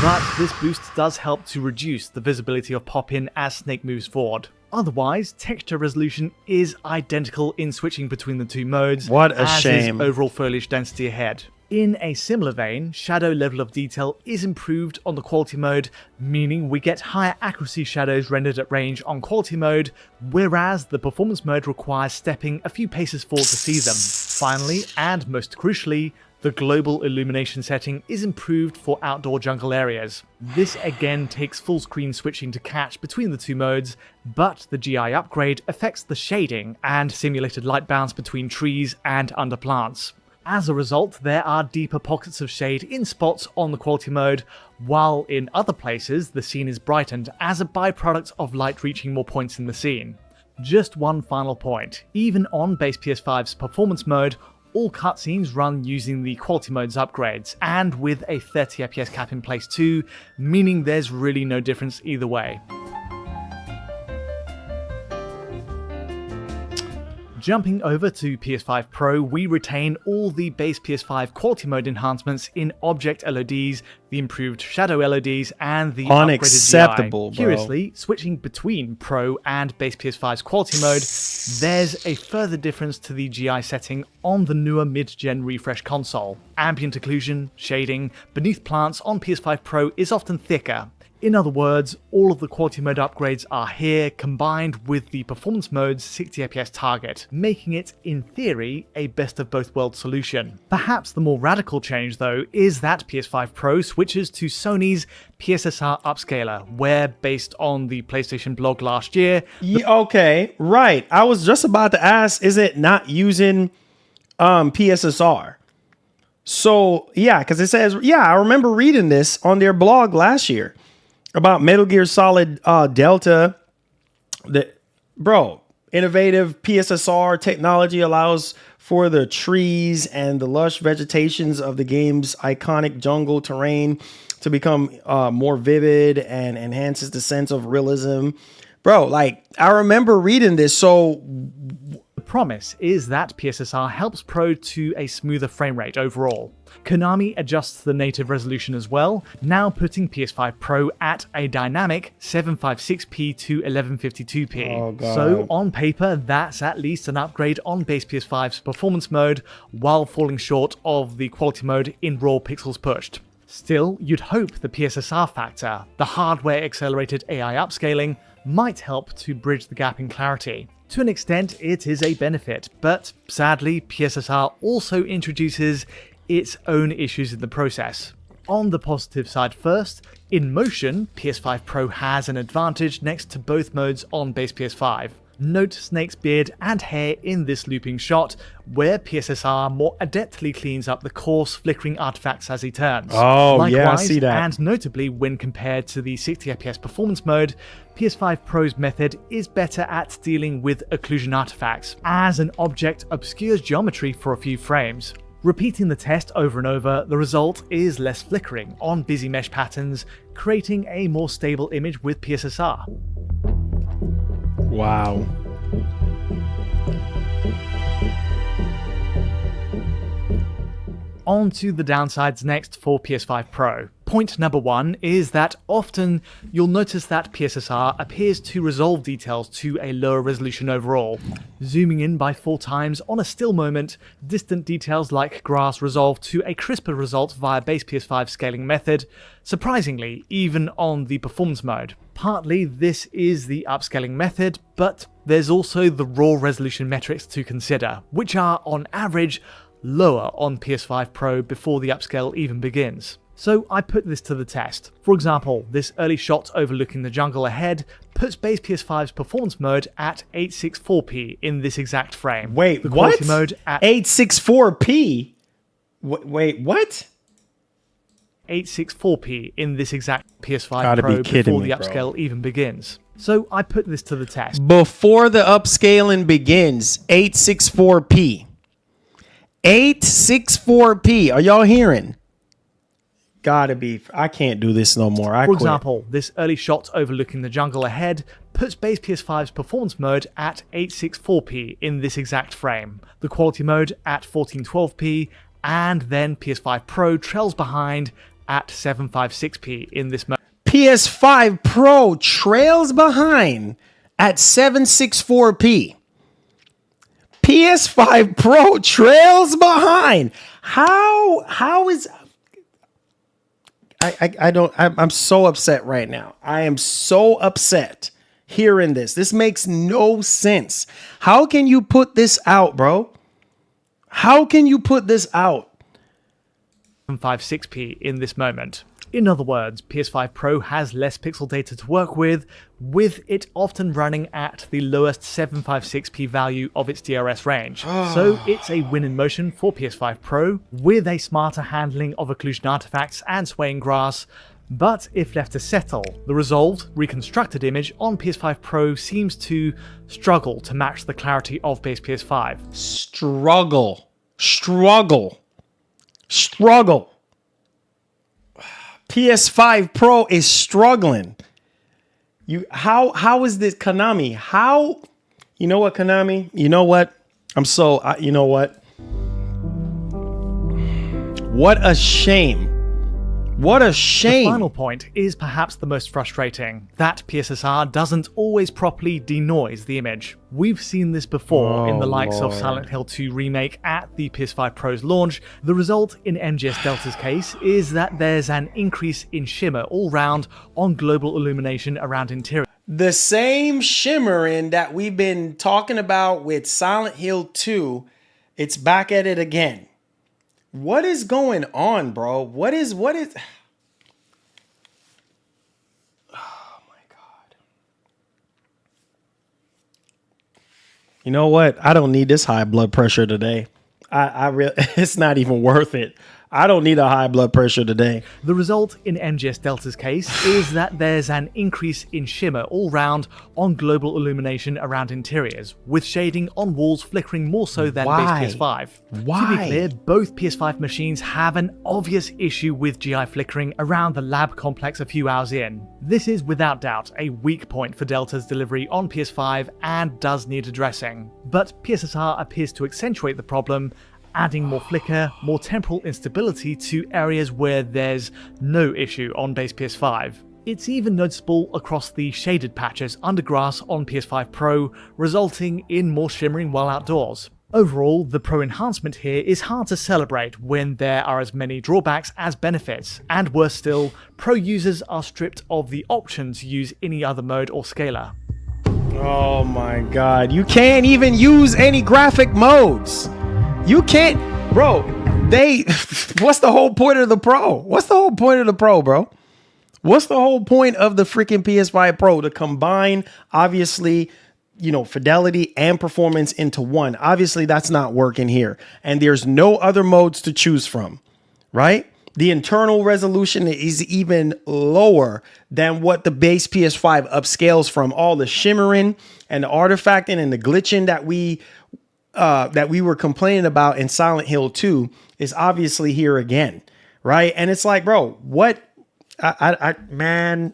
but this boost does help to reduce the visibility of pop-in as Snake moves forward. Otherwise, texture resolution is identical in switching between the two modes,
What a
as
shame.
is overall foliage density ahead. In a similar vein, shadow level of detail is improved on the quality mode, meaning we get higher accuracy shadows rendered at range on quality mode, whereas the performance mode requires stepping a few paces forward to see them. Finally, and most crucially, the global illumination setting is improved for outdoor jungle areas. This again takes full screen switching to catch between the two modes, but the GI upgrade affects the shading and simulated light bounce between trees and under plants. As a result, there are deeper pockets of shade in spots on the quality mode, while in other places the scene is brightened as a byproduct of light reaching more points in the scene. Just one final point, even on base PS5's performance mode, all cutscenes run using the quality mode's upgrades, and with a 30 FPS cap in place too, meaning there's really no difference either way. Jumping over to PS5 Pro, we retain all the base PS5 quality mode enhancements in object LODs, the improved shadow LODs, and the
Unacceptable,
upgraded GI.
bro.
Curiously, switching between Pro and base PS5's quality mode, there's a further difference to the GI setting on the newer mid-gen refresh console. Ambient occlusion, shading, beneath plants on PS5 Pro is often thicker. In other words, all of the quality mode upgrades are here, combined with the performance mode's 60 FPS target, making it, in theory, a best of both worlds solution. Perhaps the more radical change, though, is that PS5 Pro switches to Sony's PSSR upscaler, where, based on the PlayStation blog last year...
Okay, right. I was just about to ask, is it not using PSSR? So, yeah, because it says, I remember reading this on their blog last year about Metal Gear Solid Delta. Innovative PSSR technology allows for the trees and the lush vegetations of the game's iconic jungle terrain to become more vivid and enhances the sense of realism. I remember reading this, so...
The promise is that PSSR helps Pro to a smoother frame rate overall. Konami adjusts the native resolution as well, now putting PS5 Pro at a dynamic 756p to 1152p.
Oh, God.
So on paper, that's at least an upgrade on base PS5's performance mode, while falling short of the quality mode in raw pixels pushed. Still, you'd hope the PSSR factor, the hardware-accelerated AI upscaling, might help to bridge the gap in clarity. To an extent, it is a benefit, but sadly, PSSR also introduces its own issues in the process. On the positive side first, in motion, PS5 Pro has an advantage next to both modes on base PS5. Note Snake's beard and hair in this looping shot, where PSSR more adeptly cleans up the coarse, flickering artifacts as he turns.
Oh,
Likewise,
yeah, I see that.
And notably, when compared to the 60 FPS performance mode, PS5 Pro's method is better at dealing with occlusion artifacts, as an object obscures geometry for a few frames. Repeating the test over and over, the result is less flickering on busy mesh patterns, creating a more stable image with PSSR.
Wow.
On to the downsides next for PS5 Pro. Point number one is that often you'll notice that PSSR appears to resolve details to a lower resolution overall. Zooming in by 4 times on a still moment, distant details like grass resolve to a crisper result via base PS5 scaling method, surprisingly, even on the performance mode. Partly this is the upscaling method, but there's also the raw resolution metrics to consider, which are on average lower on PS5 Pro before the upscale even begins. So I put this to the test. For example, this early shot overlooking the jungle ahead puts base PS5's performance mode at 864p in this exact frame.
Wait,
the
what?
quality mode at
864p? Wait, what?
864p in this exact PS5
Gotta
Pro
be kidding
before
me,
the
bro.
upscale even begins. So I put this to the test.
Before the upscaling begins, 864p. 864p. Are y'all hearing? Gotta be. I can't do this no more. I
For
quit.
example, this early shot overlooking the jungle ahead puts base PS5's performance mode at 864p in this exact frame, the quality mode at 1412p, and then PS5 Pro trails behind at 756p in this mode.
PS5 Pro trails behind at 764p. PS5 Pro trails behind. How is... I'm so upset right now. I am so upset hearing this. This makes no sense. How can you put this out, bro? How can you put this out?
756p in this moment. In other words, PS5 Pro has less pixel data to work with it often running at the lowest 756p value of its DRS range. So it's a win in motion for PS5 Pro, with a smarter handling of occlusion artifacts and swaying grass. But if left to settle, the resolved, reconstructed image on PS5 Pro seems to struggle to match the clarity of base PS5.
Struggle. PS5 Pro is struggling. How is this, Konami? How? You know what, Konami? You know what? You know what? What a shame. What a shame.
The final point is perhaps the most frustrating, that PSSR doesn't always properly denoise the image. We've seen this before in the likes of Silent Hill 2 Remake at the PS5 Pro's launch. The result in MGS Delta's case is that there's an increase in shimmer all round on global illumination around interior.
The same shimmering that we've been talking about with Silent Hill 2, it's back at it again. What is going on, bro? What is... Oh my God. You know what? I don't need this high blood pressure today. I really, it's not even worth it. I don't need a high blood pressure today.
The result in MGS Delta's case is that there's an increase in shimmer all round on global illumination around interiors, with shading on walls flickering more so than base PS5.
Why?
To be clear, both PS5 machines have an obvious issue with GI flickering around the lab complex a few hours in. This is without doubt a weak point for Delta's delivery on PS5 and does need addressing. But PSSR appears to accentuate the problem, adding more flicker, more temporal instability to areas where there's no issue on base PS5. It's even noticeable across the shaded patches under grass on PS5 Pro, resulting in more shimmering while outdoors. Overall, the Pro enhancement here is hard to celebrate when there are as many drawbacks as benefits, and worse still, Pro users are stripped of the option to use any other mode or scaler.
Oh my God. You can't even use any graphic modes. You can't, bro. What's the whole point of the Pro? What's the whole point of the Pro, bro? What's the whole point of the freaking PS5 Pro? To combine, obviously, fidelity and performance into one. Obviously, that's not working here. And there's no other modes to choose from, right? The internal resolution is even lower than what the base PS5 upscales from. All the shimmering and the artifacting and the glitching that we were complaining about in Silent Hill 2 is obviously here again, right? And it's like, bro, what? Man,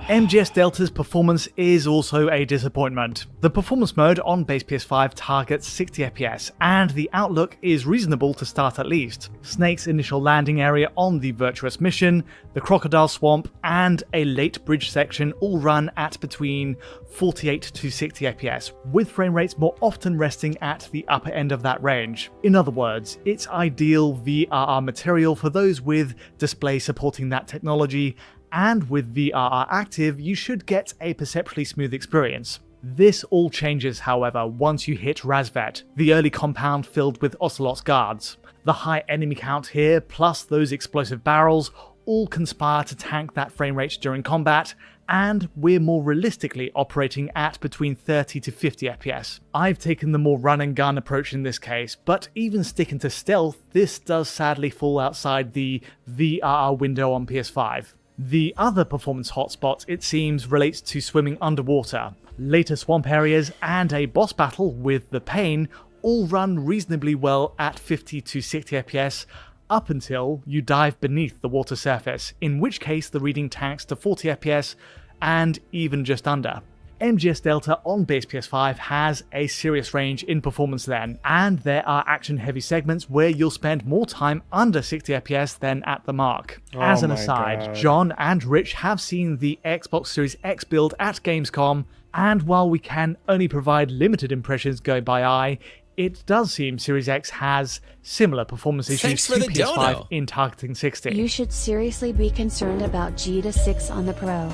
MGS Delta's performance is also a disappointment. The performance mode on base PS5 targets 60 FPS, and the outlook is reasonable to start at least. Snake's initial landing area on the Virtuous mission, the Crocodile Swamp, and a late bridge section all run at between 48 to 60 FPS, with frame rates more often resting at the upper end of that range. In other words, it's ideal VRR material for those with display supporting that technology, and with VRR active, you should get a perceptually smooth experience. This all changes, however, once you hit Razvet, the early compound filled with Ocelot's guards. The high enemy count here, plus those explosive barrels, all conspire to tank that frame rate during combat, and we're more realistically operating at between 30 to 50 FPS. I've taken the more run and gun approach in this case, but even sticking to stealth, this does sadly fall outside the VRR window on PS5. The other performance hotspot, it seems, relates to swimming underwater. Later swamp areas and a boss battle with the Pain all run reasonably well at 50 to 60 FPS up until you dive beneath the water surface, in which case the reading tanks to 40 FPS and even just under. MGS Delta on base PS5 has a serious range in performance then, and there are action-heavy segments where you'll spend more time under 60 FPS than at the mark. As an aside, John and Rich have seen the Xbox Series X build at Gamescom, and while we can only provide limited impressions going by eye, it does seem Series X has similar performance issues to PS5 in targeting 60.
You should seriously be concerned about G to 6 on the Pro.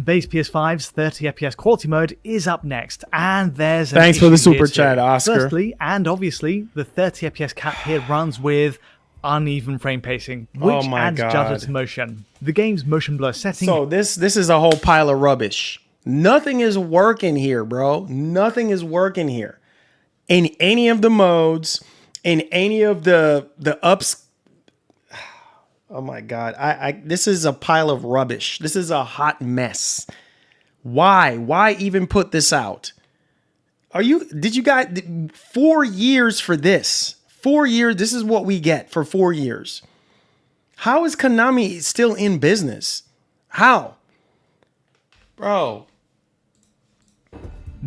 Base PS5's 30 FPS quality mode is up next, and there's an
Thanks for the
issue
super
here
chat,
too.
Oscar.
Firstly, and obviously, the 30 FPS cap here runs with uneven frame pacing, which adds judder to motion. The game's motion blur setting...
So this is a whole pile of rubbish. Nothing is working here, bro. Nothing is working here. In any of the modes, in any of the ups... Oh my God. This is a pile of rubbish. This is a hot mess. Why? Why even put this out? Did you guys, 4 years for this? 4 years, this is what we get for 4 years. How is Konami still in business? How? Bro.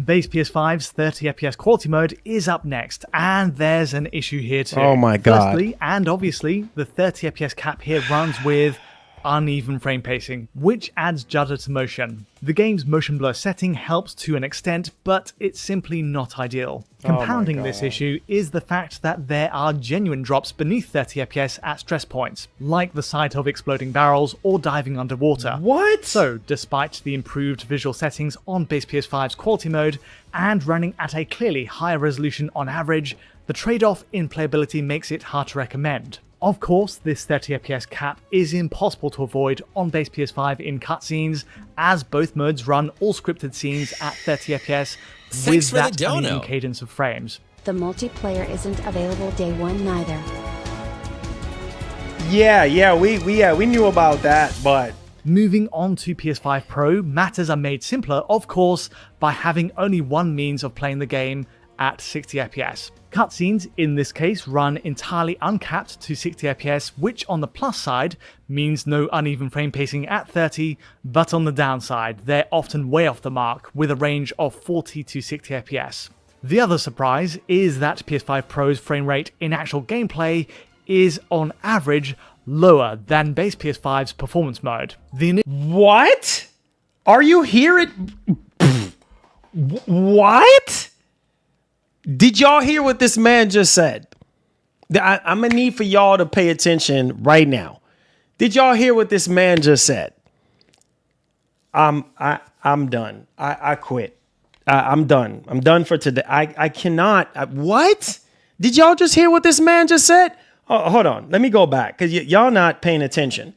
Base PS5's 30 FPS quality mode is up next, and there's an issue here too.
Oh my God.
Firstly, and obviously, the 30 FPS cap here runs with uneven frame pacing, which adds judder to motion. The game's motion blur setting helps to an extent, but it's simply not ideal. Compounding this issue is the fact that there are genuine drops beneath 30 FPS at stress points, like the sight of exploding barrels or diving underwater.
What?
So, despite the improved visual settings on base PS5's quality mode, and running at a clearly higher resolution on average, the trade-off in playability makes it hard to recommend. Of course, this 30 FPS cap is impossible to avoid on base PS5 in cutscenes, as both modes run all scripted scenes at 30 FPS with that uneven cadence of frames.
The multiplayer isn't available day one neither.
Yeah, we knew about that, but...
Moving on to PS5 Pro, matters are made simpler, of course, by having only one means of playing the game at 60 FPS. Cutscenes, in this case, run entirely uncapped to 60 FPS, which on the plus side means no uneven frame pacing at 30, but on the downside, they're often way off the mark, with a range of 40 to 60 FPS. The other surprise is that PS5 Pro's frame rate in actual gameplay is, on average, lower than base PS5's performance mode.
What? Are you hearing? What? Did y'all hear what this man just said? I'm gonna need for y'all to pay attention right now. Did y'all hear what this man just said? I'm done. I quit. I'm done. I'm done for today. I cannot. What? Did y'all just hear what this man just said? Oh, hold on. Let me go back because y'all not paying attention.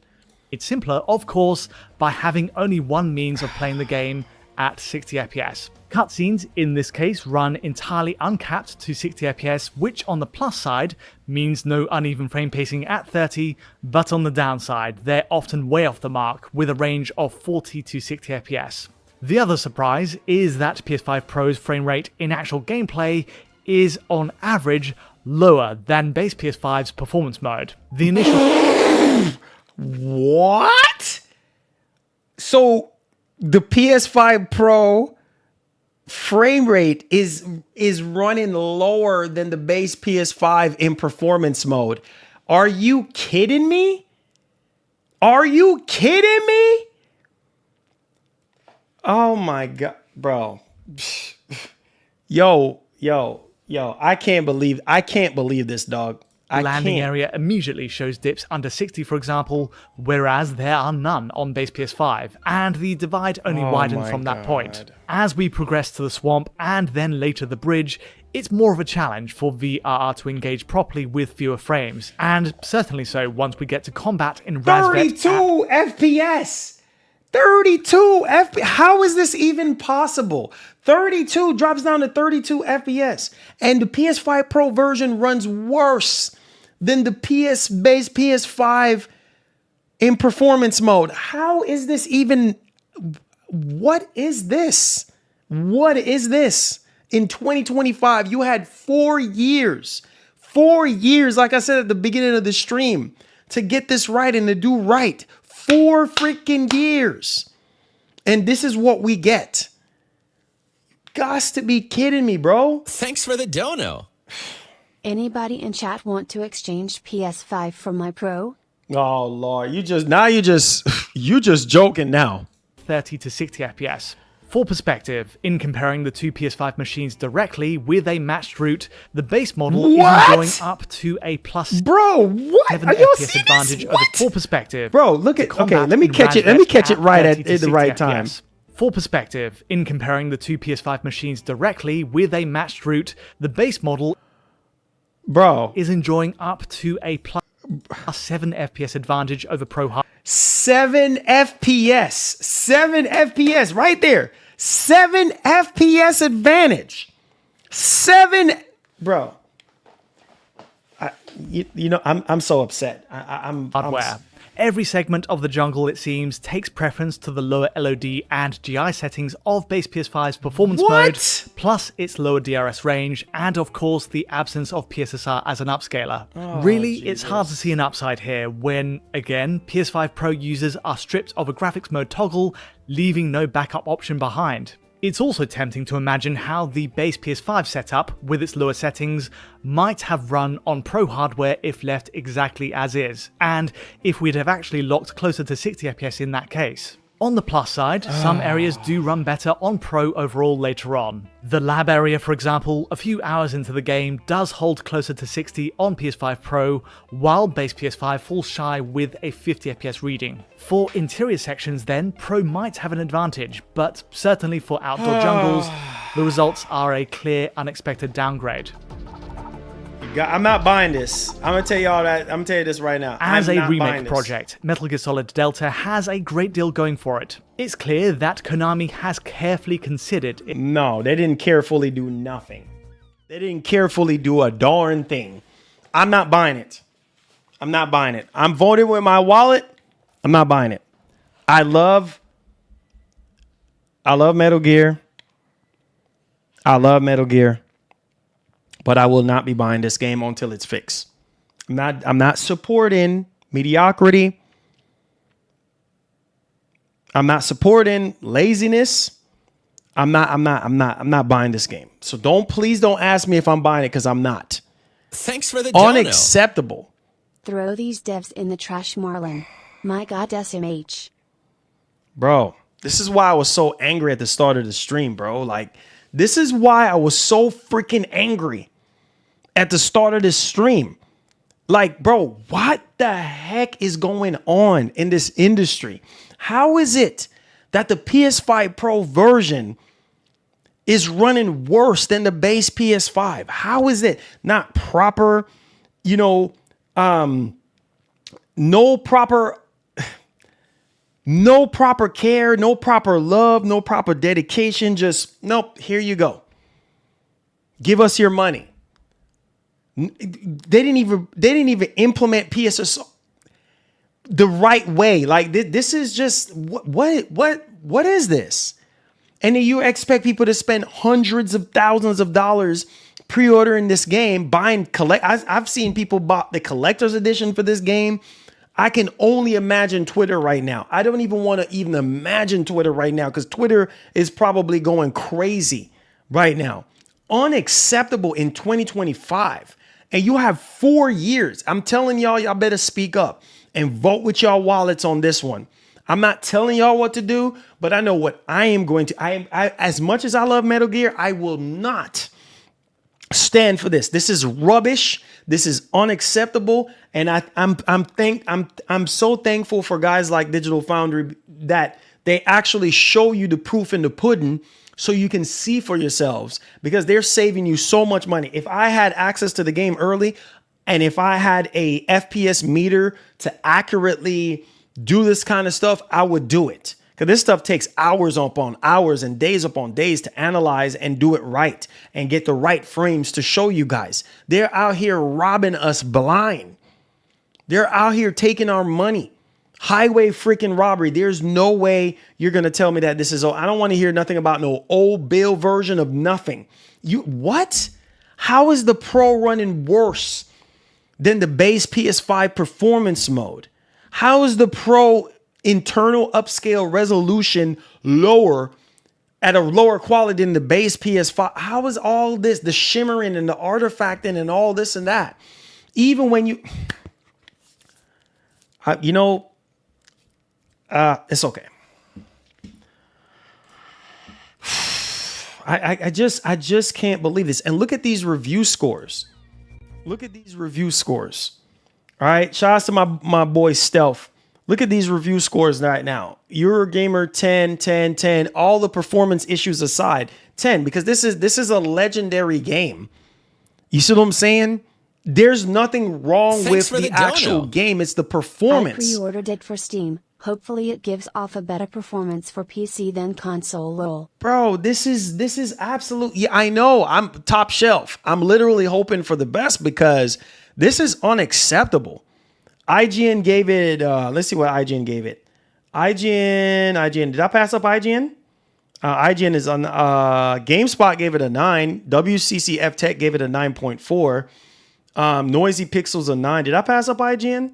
It's simpler, of course, by having only one means of playing the game at 60 FPS. Cutscenes, in this case, run entirely uncapped to 60 FPS, which on the plus side means no uneven frame pacing at 30, but on the downside, they're often way off the mark, with a range of 40 to 60 FPS. The other surprise is that PS5 Pro's frame rate in actual gameplay is, on average, lower than base PS5's performance mode. The initial...
What? So the PS5 Pro frame rate is running lower than the base PS5 in performance mode. Are you kidding me? Are you kidding me? Oh my God, bro. Yo, I can't believe this, dog.
Landing area immediately shows dips under 60, for example, whereas there are none on base PS5, and the divide only widens from that point. As we progress to the swamp and then later the bridge, it's more of a challenge for VRR to engage properly with fewer frames, and certainly so once we get to combat in
32 FPS! 32 FPS! How is this even possible? 32 drops down to 32 FPS, and the PS5 Pro version runs worse than the base PS5 in performance mode. How is this even? What is this? What is this? In 2025, you had 4 years, like I said at the beginning of the stream, to get this right and to do right. 4 freaking years. And this is what we get. Gots to be kidding me, bro.
Thanks for the dono.
Anybody in chat want to exchange PS5 for my Pro?
Oh Lord, you just joking now.
30 to 60 FPS. For perspective, in comparing the two PS5 machines directly with a matched route, the base model is enjoying up to a plus
bro, what?
7
Are you
FPS advantage over for perspective.
Bro, look at okay, let me catch it right at the right time.
For perspective, in comparing the two PS5 machines directly with a matched route, the base model is enjoying up to a plus 7 FPS advantage over Pro hardware.
7 FPS right there. 7 FPS advantage. 7, bro. I'm so upset. I'm
hardware. Every segment of the jungle, it seems, takes preference to the lower LOD and GI settings of base PS5's performance mode, plus its lower DRS range, and of course the absence of PSSR as an upscaler. Really, it's hard to see an upside here when, again, PS5 Pro users are stripped of a graphics mode toggle, leaving no backup option behind. It's also tempting to imagine how the base PS5 setup, with its lower settings, might have run on Pro hardware if left exactly as is, and if we'd have actually locked closer to 60 FPS in that case. On the plus side, some areas do run better on Pro overall later on. The lab area, for example, a few hours into the game does hold closer to 60 on PS5 Pro, while base PS5 falls shy with a 50 FPS reading. For interior sections then, Pro might have an advantage, but certainly for outdoor jungles, the results are a clear, unexpected downgrade.
I'm not buying this. I'm gonna tell y'all that. I'm gonna tell you this right now.
As a remake project, Metal Gear Solid Delta has a great deal going for it. It's clear that Konami has carefully considered it.
No, they didn't carefully do nothing. They didn't carefully do a darn thing. I'm not buying it. I'm not buying it. I'm voting with my wallet. I'm not buying it. I love Metal Gear. I love Metal Gear. But I will not be buying this game until it's fixed. I'm not supporting mediocrity. I'm not supporting laziness. I'm not buying this game. So please don't ask me if I'm buying it, because I'm not.
Thanks for the dono.
Unacceptable.
Throw these devs in the trash, Marlon. My God, SMH.
Bro, this is why I was so angry at the start of the stream, bro. Like, this is why I was so freaking angry at the start of this stream. Like, bro, what the heck is going on in this industry? How is it that the PS5 Pro version is running worse than the base PS5? How is it not proper, no proper care, no proper love, no proper dedication? Just, nope, here you go. Give us your money. They didn't even implement PSS the right way. Like, this is just what is this? And then you expect people to spend hundreds of thousands of dollars pre-ordering this game, buying I've seen people bought the collector's edition for this game. I can only imagine Twitter right now. I don't even want to even imagine Twitter right now because Twitter is probably going crazy right now. Unacceptable in 2025. And you have 4 years. I'm telling y'all better speak up and vote with y'all wallets on this one. I'm not telling y'all what to do, but I know what I am going to. As much as I love Metal Gear, I will not stand for this. This is rubbish. This is unacceptable. And I'm so thankful for guys like Digital Foundry that they actually show you the proof in the pudding so you can see for yourselves, because they're saving you so much money. If I had access to the game early, and if I had a FPS meter to accurately do this kind of stuff, I would do it. Because this stuff takes hours upon hours and days upon days to analyze and do it right and get the right frames to show you guys. They're out here robbing us blind. They're out here taking our money. Highway freaking robbery. There's no way you're going to tell me that this is, I don't want to hear nothing about no old Bill version of nothing. What? How is the Pro running worse than the base PS5 performance mode? How is the Pro internal upscale resolution lower at a lower quality than the base PS5? How is all this, the shimmering and the artifacting and all this and that? Even when you, it's okay. I just can't believe this. And look at these review scores. Look at these review scores. All right. Shout out to my boy Stealth. Look at these review scores right now. Eurogamer 10, 10, 10. All the performance issues aside, 10, because this is a legendary game. You see what I'm saying? There's nothing wrong with the actual game. It's the performance.
I pre-ordered it for Steam. Hopefully it gives off a better performance for PC than console. Lol.
Bro, this is absolutely, I know, I'm top shelf. I'm literally hoping for the best because this is unacceptable. IGN gave it, let's see what IGN gave it. IGN, did I pass up IGN? IGN is on, GameSpot gave it a 9. WCCF Tech gave it a 9.4. Noisy Pixels a 9. Did I pass up IGN?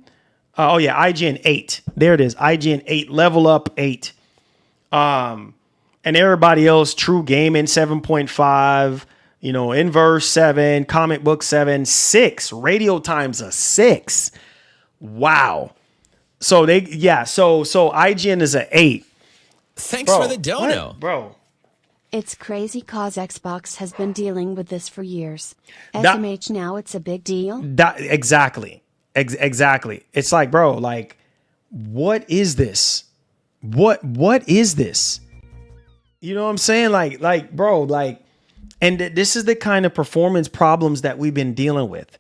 Oh yeah, IGN 8. There it is. IGN 8, level up 8. And everybody else, True Gaming 7.5, Inverse 7, Comic Book 7, 6. Radio Times a 6. Wow. So so IGN is an 8.
Thanks for the dono.
Bro.
It's crazy cause Xbox has been dealing with this for years. SMH now it's a big deal.
Exactly. Exactly. It's like, bro, like, what is this? What is this? You know what I'm saying? Like, bro, like, and this is the kind of performance problems that we've been dealing with.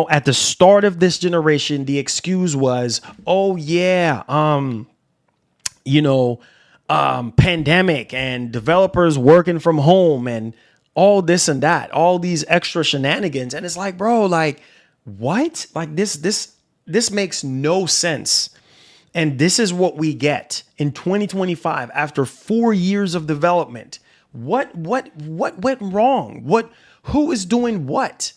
At the start of this generation, the excuse was, oh yeah, pandemic and developers working from home and all this and that, all these extra shenanigans. And it's like, bro, like, what? Like this makes no sense. And this is what we get in 2025 after 4 years of development. What went wrong? Who is doing what?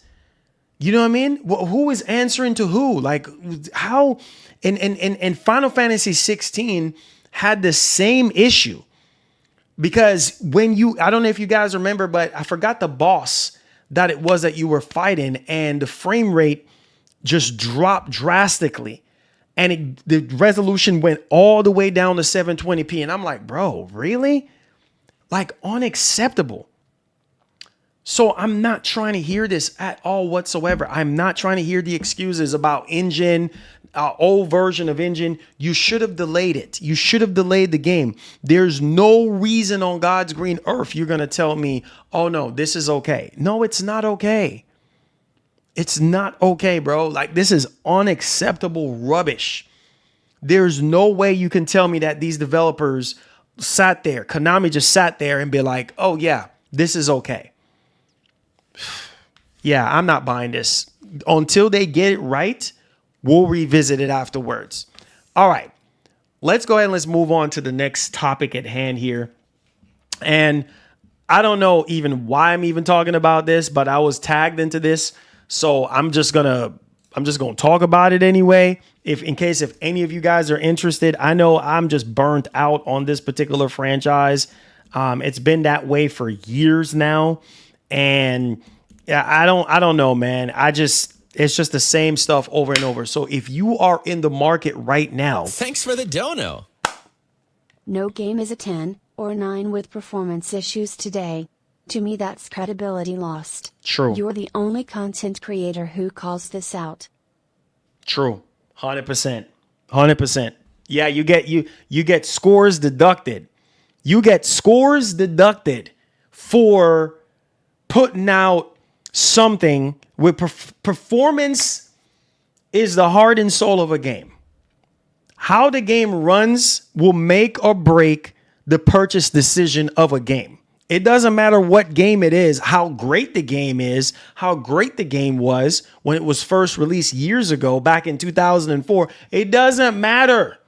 You know what I mean? Who is answering to who? Like how? And Final Fantasy 16 had the same issue because I don't know if you guys remember, but I forgot the boss that it was that you were fighting, and the frame rate just dropped drastically, and the resolution went all the way down to 720p. And I'm like, bro, really? Like, unacceptable. So I'm not trying to hear this at all whatsoever. I'm not trying to hear the excuses about engine, old version of engine. You should have delayed it. You should have delayed the game. There's no reason on God's green earth you're going to tell me, oh no, this is okay. No, it's not okay. It's not okay, bro. Like, this is unacceptable rubbish. There's no way you can tell me that these developers sat there, Konami just sat there and be like, oh yeah, this is okay. Yeah, I'm not buying this. Until they get it right, we'll revisit it afterwards. All right, let's go ahead and let's move on to the next topic at hand here. And I don't know even why I'm even talking about this, but I was tagged into this. So I'm just going to I'm just going to talk about it anyway. If any of you guys are interested, I know I'm just burnt out on this particular franchise. It's been that way for years now. And yeah, I don't know, man. It's just the same stuff over and over. So if you are in the market right now.
Thanks for the dono.
No game is a 10 or 9 with performance issues today. To me, that's credibility lost.
True.
You're the only content creator who calls this out.
True. 100%. 100%. Yeah, you get scores deducted. You get scores deducted for putting out something with performance is the heart and soul of a game. How the game runs will make or break the purchase decision of a game. It doesn't matter what game it is, how great the game is, how great the game was when it was first released years ago, back in 2004. It doesn't matter.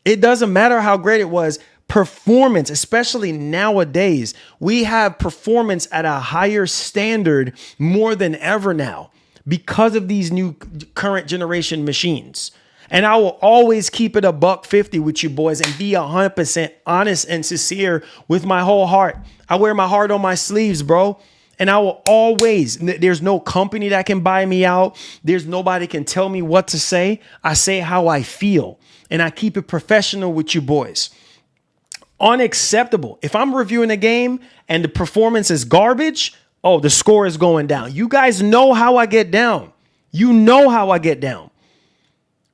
It doesn't matter how great it was. Performance, especially nowadays, we have performance at a higher standard more than ever now because of these new current generation machines. And I will always keep it $150 with you boys and be 100% honest and sincere with my whole heart. I wear my heart on my sleeves, bro. And I will always, there's no company that can buy me out. There's nobody can tell me what to say. I say how I feel and I keep it professional with you boys. Unacceptable. If I'm reviewing a game and the performance is garbage, oh, the score is going down. You guys know how I get down. You know how I get down.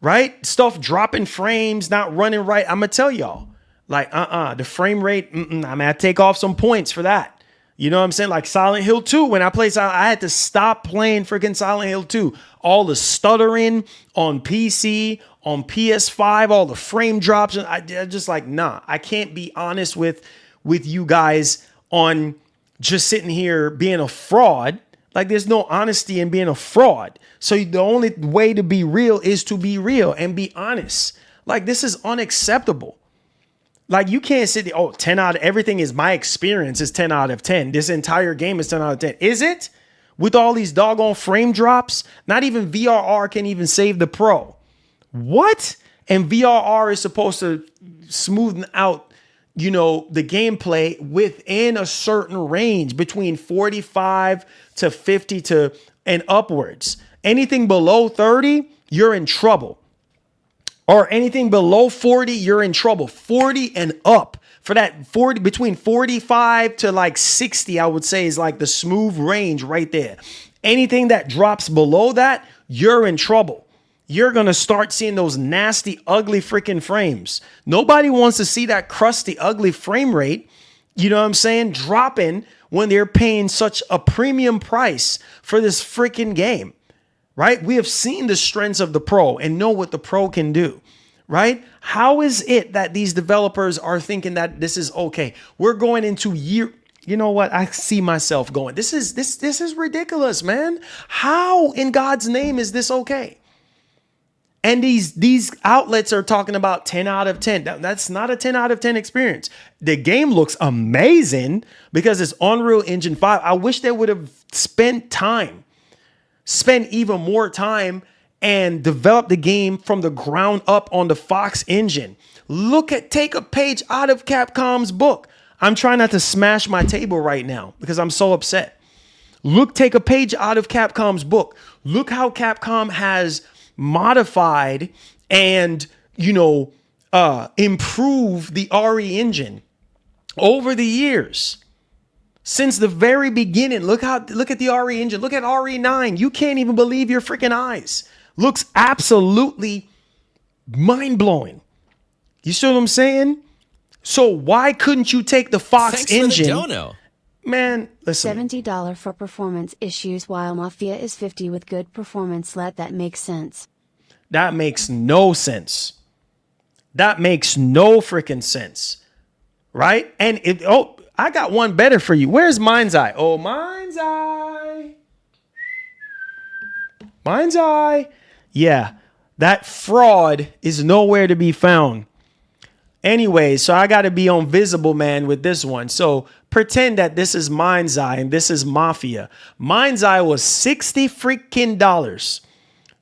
Right? Stuff dropping frames, not running right. I'm going to tell y'all, like, the frame rate, I'm going to take off some points for that. You know what I'm saying? Like Silent Hill 2, when I played Silent, I had to stop playing freaking Silent Hill 2. All the stuttering on PC, on PS5, all the frame drops. I just like, nah, I can't be honest with you guys on just sitting here being a fraud. Like there's no honesty in being a fraud. So the only way to be real is to be real and be honest. Like this is unacceptable. Like you can't sit there, 10 out of everything is my experience is 10 out of 10. This entire game is 10 out of 10. Is it? With all these doggone frame drops, not even VRR can even save the Pro. What? And VRR is supposed to smoothen out, the gameplay within a certain range between 45 to 50 and upwards. Anything below 30, you're in trouble. Or anything below 40, you're in trouble. 40 and up. For that 40, between 45 to like 60, I would say is like the smooth range right there. Anything that drops below that, you're in trouble. You're going to start seeing those nasty, ugly freaking frames. Nobody wants to see that crusty, ugly frame rate, you know what I'm saying, dropping when they're paying such a premium price for this freaking game. Right? We have seen the strengths of the Pro and know what the Pro can do, right? How is it that these developers are thinking that this is okay? We're going into you know what? I see myself going, this is ridiculous, man. How in God's name is this okay? And these outlets are talking about 10 out of 10. That's not a 10 out of 10 experience. The game looks amazing because it's Unreal Engine 5. I wish they would have spent even more time and develop the game from the ground up on the Fox engine. Take a page out of Capcom's book. I'm trying not to smash my table right now because I'm so upset. Take a page out of Capcom's book. Look how Capcom has modified and, improved the RE engine over the years. Since the very beginning, look at the RE engine. Look at RE9. You can't even believe your freaking eyes. Looks absolutely mind-blowing. You see what I'm saying? So why couldn't you take the Fox engine?
For the dono.
Man, listen.
$70 for performance issues while Mafia is $50 with good performance. Let that make sense.
That makes no sense. That makes no freaking sense. Right? And I got one better for you. Where's Mind's Eye? Oh, Mind's Eye. Mind's Eye. Yeah, that fraud is nowhere to be found. Anyway, so I got to be on Visible Man with this one. So pretend that this is Mind's Eye and this is Mafia. Mind's Eye was $60 freaking dollars.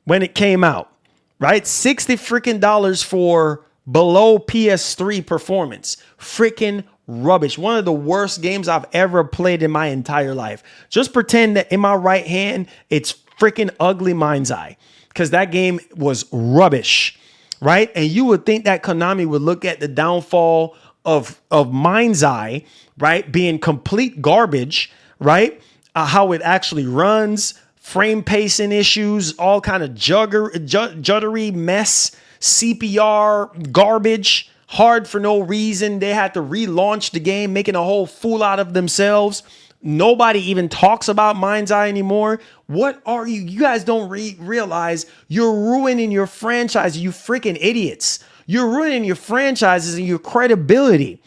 when it came out, right? $60 freaking dollars for below PS3 performance. Freaking rubbish. One of the worst games I've ever played in my entire life. Just pretend that in my right hand, it's freaking ugly Mind's Eye, because that game was rubbish, right? And you would think that Konami would look at the downfall of Mind's Eye, right, being complete garbage, right? How it actually runs, frame pacing issues, all kind of juddery mess, CPR garbage, hard for no reason. They had to relaunch the game, making a whole fool out of themselves. Nobody even talks about Mind's Eye anymore. What are you? You guys don't realize you're ruining your franchise, you freaking idiots. You're ruining your franchises and your credibility.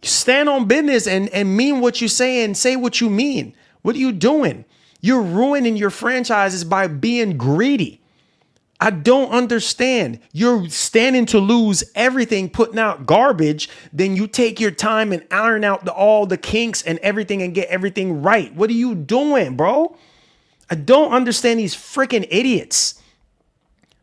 Stand on business and mean what you say and say what you mean. What are you doing? You're ruining your franchises by being greedy. I don't understand. You're standing to lose everything, putting out garbage. Then you take your time and iron out all the kinks and everything and get everything right. What are you doing, bro? I don't understand these freaking idiots.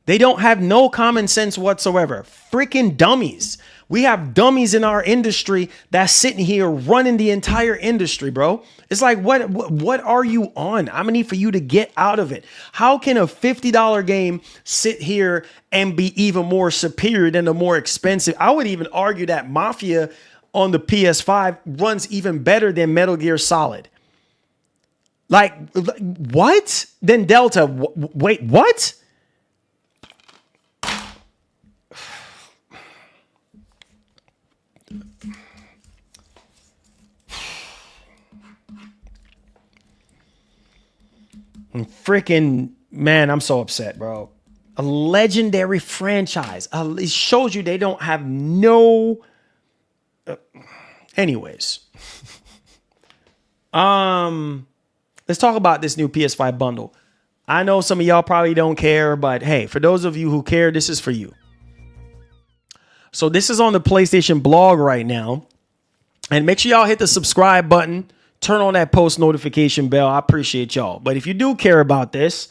They don't have no common sense whatsoever. Freaking dummies. We have dummies in our industry that's sitting here running the entire industry, bro. It's like, what are you on? I'm gonna need for you to get out of it. How can a $50 game sit here and be even more superior than the more expensive? I would even argue that Mafia on the PS5 runs even better than Metal Gear Solid. Like, what? Then Delta, wait, what? Freaking man, I'm so upset, bro. A legendary franchise. It shows you they don't have no. Anyways, let's talk about this new PS5 bundle. I know some of y'all probably don't care, but hey, for those of you who care, this is for you. So this is on the PlayStation blog right now, and make sure y'all hit the subscribe button. Turn on that post notification bell. I appreciate y'all. But if you do care about this,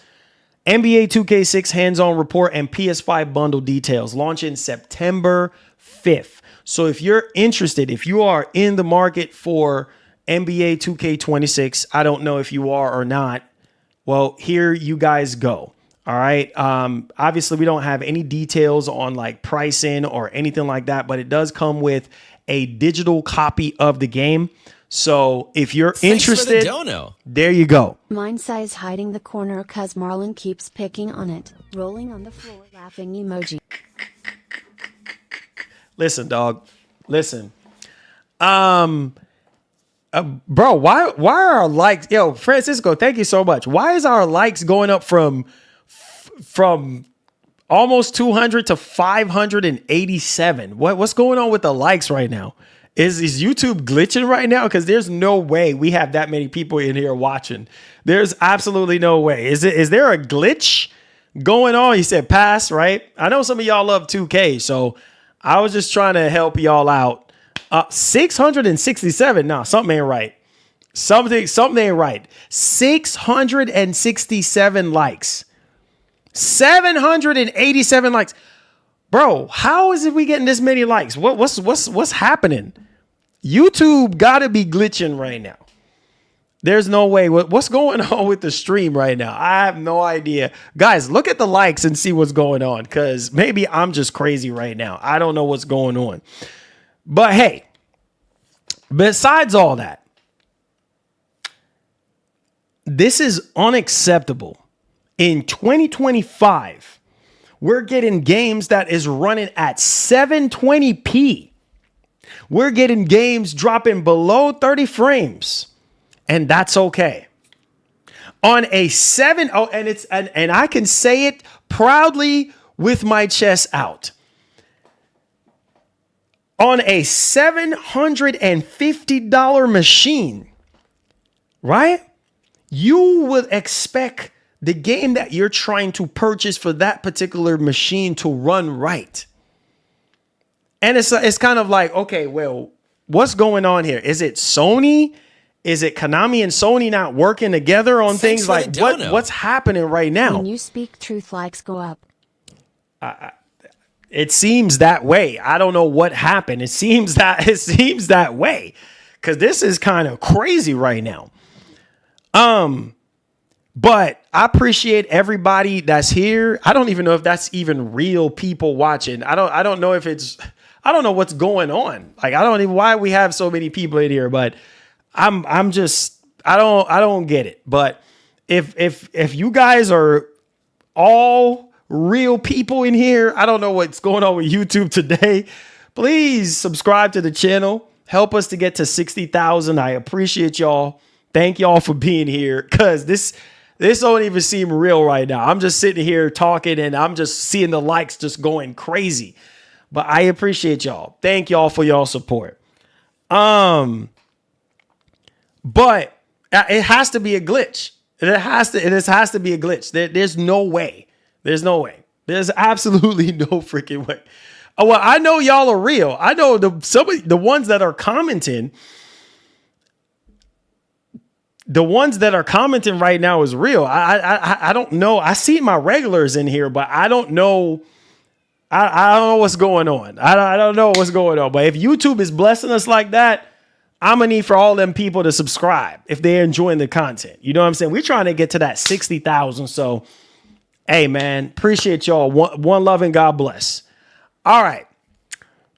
NBA 2K6 hands-on report and PS5 bundle details launching September 5th. So if you're interested, if you are in the market for NBA 2K26, I don't know if you are or not. Well, here you guys go. All right. Obviously, we don't have any details on like pricing or anything like that, but it does come with a digital copy of the game. So if you're interested, there you go.
Mind's Eye is hiding the corner cause Marlon keeps picking on it, rolling on the floor, laughing emoji.
Listen, dog. Listen. Bro, why are our likes? Yo, Francisco, thank you so much. Why is our likes going up from almost 200 to 587? What's going on with the likes right now? Is YouTube glitching right now? Because there's no way we have that many people in here watching. There's absolutely no way. Is there a glitch going on? You said pass, right? I know some of y'all love 2K, so I was just trying to help y'all out. 667. No, something ain't right. Something ain't right. 667 likes. 787 likes. Bro, how is it we getting this many likes? What's happening? YouTube gotta be glitching right now. There's no way. What's going on with the stream right now? I have no idea. Guys, look at the likes and see what's going on, because maybe I'm just crazy right now. I don't know what's going on. But hey, besides all that, this is unacceptable. In 2025, we're getting games that is running at 720p. We're getting games dropping below 30 frames. And that's okay. On a and I can say it proudly with my chest out. On a $750 machine, right? You would expect the game that you're trying to purchase for that particular machine to run right. And it's kind of like, okay, well, what's going on here? Is it Sony Is it Konami and Sony not working together on things?
for the
Like
dono.
what's happening right now?
When you speak truth, likes go up.
It seems that way. I don't know what happened. It seems that way, because this is kind of crazy right now. But I appreciate everybody that's here. I don't even know if that's even real people watching. I don't know if it's, I don't know what's going on. Like, I don't even, why we have so many people in here, but I'm just, I don't get it. But if you guys are all real people in here, I don't know what's going on with YouTube today. Please subscribe to the channel. Help us to get to 60,000. I appreciate y'all. Thank y'all for being here, because this don't even seem real right now. I'm just sitting here talking and I'm just seeing the likes just going crazy. But I appreciate y'all. Thank y'all for y'all support. But it has to be a glitch. It has to be a glitch. There's no way. There's no way. There's absolutely no freaking way. Oh, well, I know y'all are real. I know the ones that are commenting. The ones that are commenting right now is real. I don't know. I see my regulars in here, but I don't know. I don't know what's going on. I don't know what's going on. But if YouTube is blessing us like that, I'm gonna need for all them people to subscribe if they're enjoying the content. You know what I'm saying? We're trying to get to that 60,000. So, hey man, appreciate y'all. One love and God bless. All right.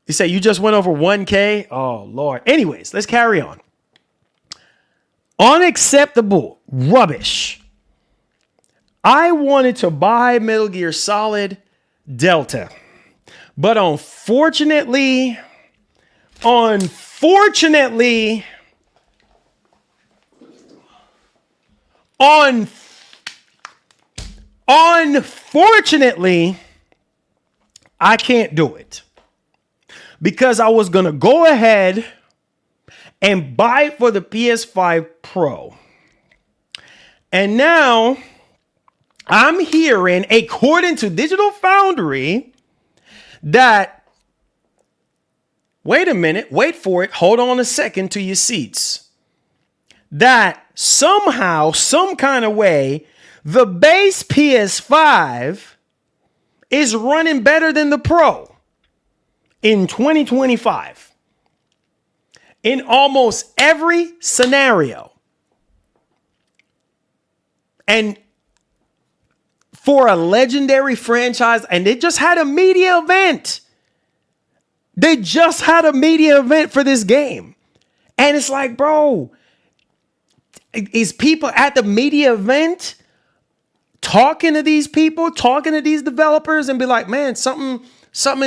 You say you just went over 1K. Oh Lord. Anyways, let's carry on. Unacceptable rubbish. I wanted to buy Metal Gear Solid Delta, but unfortunately, I can't do it, because I was going to go ahead and buy it for the PS5 Pro. And now I'm hearing, according to Digital Foundry, that, wait a minute, wait for it, hold on a second to your seats, that somehow, some kind of way, the base PS5 is running better than the Pro in 2025. In almost every scenario. And for a legendary franchise, and they just had a media event. They just had a media event for this game. And it's like, bro, is people at the media event talking to these people, talking to these developers, and be like, man, something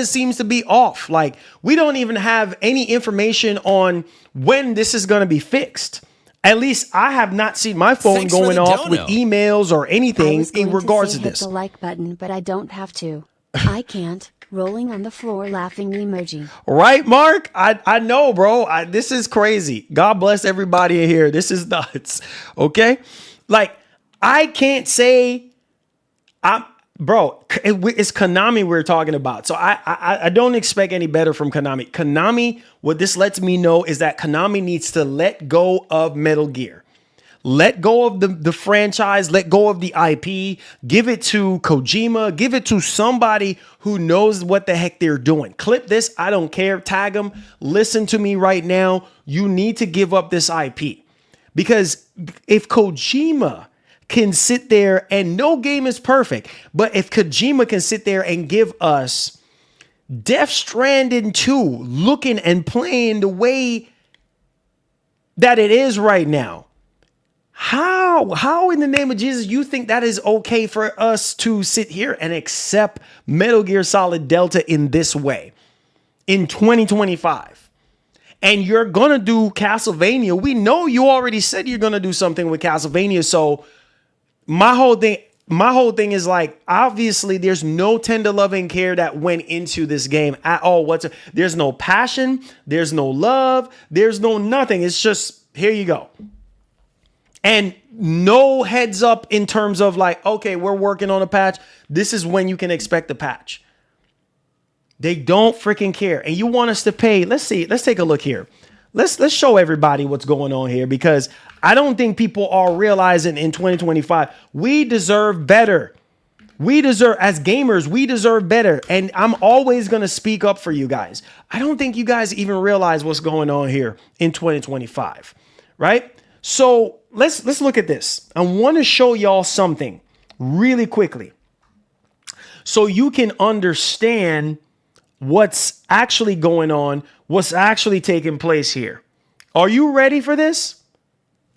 seems to be off. Like, we don't even have any information on when this is going to be fixed. At least I have not seen my phone going off with emails or anything in regards to this.
Hit the like button, but I don't have to. I can't. Rolling on the floor laughing emoji.
Right, Mark? I know, bro. This is crazy. God bless everybody in here. This is nuts. Okay? Like, I can't say bro, it's Konami we're talking about. So I don't expect any better from Konami. Konami, what this lets me know is that Konami needs to let go of Metal Gear. Let go of the franchise, let go of the IP, give it to Kojima, give it to somebody who knows what the heck they're doing. Clip this, I don't care, tag them, listen to me right now. You need to give up this IP. Because if Kojima can sit there, and no game is perfect, but if Kojima can sit there and give us Death Stranding 2 looking and playing the way that it is right now, how in the name of Jesus you think that is okay for us to sit here and accept Metal Gear Solid Delta in this way in 2025? And you're gonna do Castlevania. We know you already said you're gonna do something with Castlevania, so my whole thing is like, obviously there's no tender loving care that went into this game at all. There's no passion, there's no love, there's no nothing. It's just, here you go. And no heads up in terms of like, okay, we're working on a patch. This is when you can expect the patch. They don't freaking care. And you want us to pay, let's take a look here. let's show everybody what's going on here, because I don't think people are realizing in 2025 we deserve better. We deserve, as gamers, we deserve better. And I'm always going to speak up for you guys. I don't think you guys even realize what's going on here in 2025, right? So let's look at this. I want to show y'all something really quickly so you can understand what's actually going on, what's actually taking place here. Are you ready for this?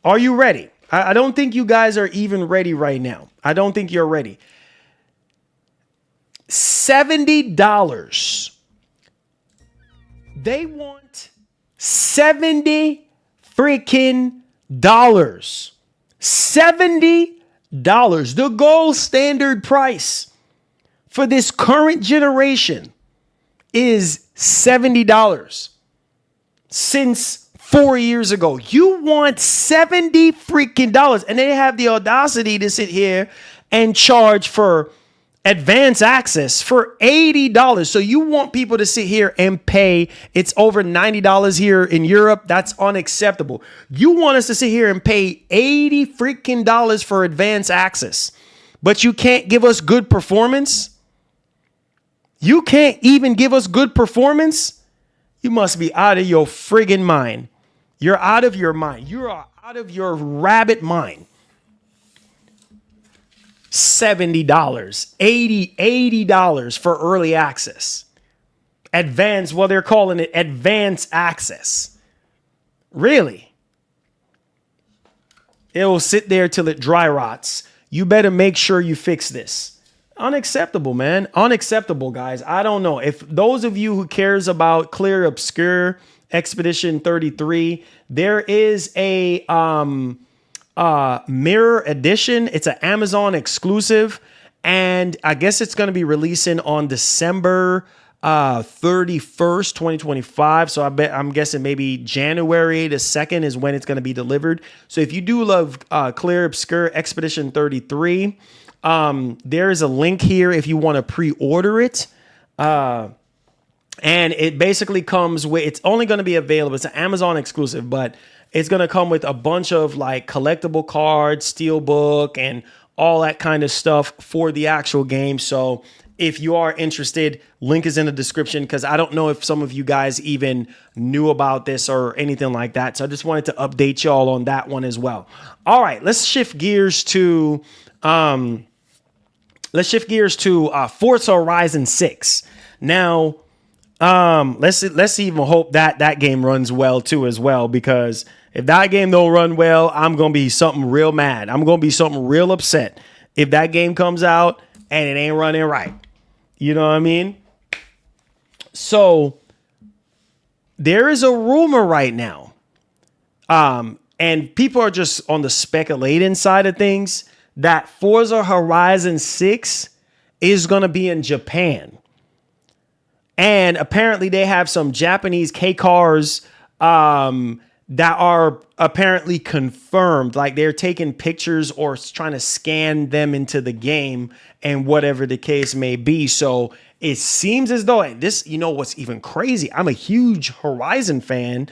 Are you ready? I don't think you guys are even ready right now. I don't think you're ready. $70. They want $70 freaking dollars. $70. The gold standard price for this current generation is $70 since 4 years ago. You want $70 freaking dollars, and they have the audacity to sit here and charge for advanced access for $80. So you want people to sit here and pay. It's over $90 here in Europe. That's unacceptable. You want us to sit here and pay $80 freaking dollars for advanced access, but you can't give us good performance. You can't even give us good performance. You must be out of your friggin' mind. You're out of your mind. You are out of your rabbit mind. $70, $80 for early access. Advanced, well, they're calling it advanced access. Really? It will sit there till it dry rots. You better make sure you fix this. Unacceptable, man. Unacceptable, guys. I don't know. If those of you who cares about Clear Obscure Expedition 33, there is a Mirror Edition. It's an Amazon exclusive, and I guess it's going to be releasing on December 31st, 2025. So I'm guessing maybe January the 2nd is when it's going to be delivered. So if you do love Clear Obscure Expedition 33, there is a link here if you want to pre-order it. And it basically comes with, it's only going to be available. It's an Amazon exclusive, but it's going to come with a bunch of like collectible cards, steelbook, and all that kind of stuff for the actual game. So if you are interested, link is in the description, because I don't know if some of you guys even knew about this or anything like that. So I just wanted to update y'all on that one as well. All right, let's shift gears to Forza Horizon 6. Now, let's even hope that game runs well too as well, because if that game don't run well, I'm going to be something real mad. I'm going to be something real upset if that game comes out and it ain't running right. You know what I mean? So there is a rumor right now, and people are just on the speculating side of things, that Forza Horizon 6 is going to be in Japan. And apparently they have some Japanese K cars that are apparently confirmed. Like they're taking pictures or trying to scan them into the game, and whatever the case may be. So it seems as though, and this, you know what's even crazy? I'm a huge Horizon fan.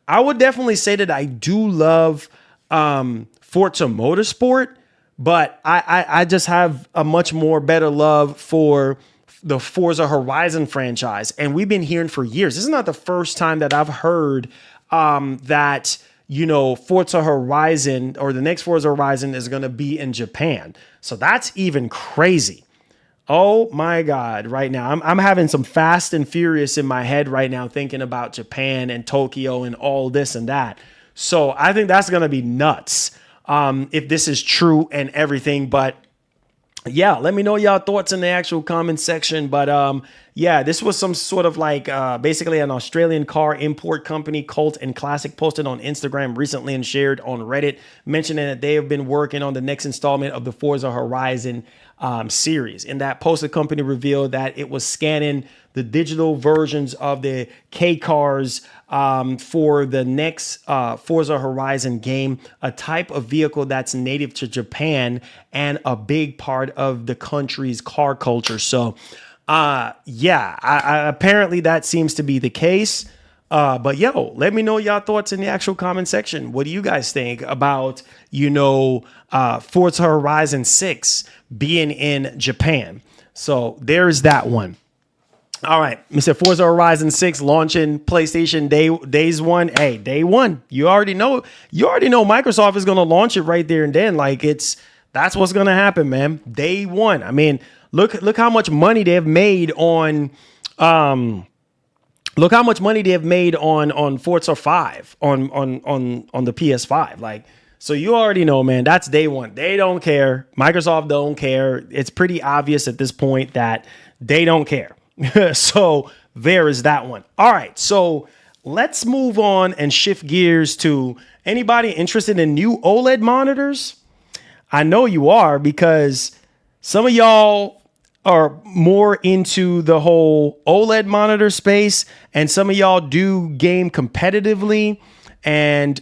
I would definitely say that I do love Forza Motorsport, but I just have a much more better love for the Forza Horizon franchise. And we've been hearing for years. This is not the first time that I've heard that, you know, Forza Horizon or the next Forza Horizon is going to be in Japan. So that's even crazy. Oh my God. Right now, I'm having some Fast and Furious in my head right now, thinking about Japan and Tokyo and all this and that. So I think that's going to be nuts if this is true and everything. But yeah, let me know y'all thoughts in the actual comment section. But yeah, this was some sort of like basically an Australian car import company, Cult and Classic, posted on Instagram recently and shared on Reddit, mentioning that they have been working on the next installment of the Forza Horizon series. In that post, the company revealed that it was scanning the digital versions of the K cars for the next Forza Horizon game, a type of vehicle that's native to Japan and a big part of the country's car culture. So yeah, apparently that seems to be the case. But yo, let me know y'all thoughts in the actual comment section. What do you guys think about, Forza Horizon 6 being in Japan? So there's that one. All right, Mr. Forza Horizon 6 launching PlayStation days one. Hey, day one. You already know Microsoft is going to launch it right there and then. That's what's going to happen, man. Day one. I mean, look how much money they have made on Look how much money they have made on Forza 5 on the PS5. So you already know, man, that's day one. They don't care. Microsoft don't care. It's pretty obvious at this point that they don't care. So there is that one. All right. So let's move on and shift gears to anybody interested in new OLED monitors. I know you are, because some of y'all are more into the whole OLED monitor space, and some of y'all do game competitively. And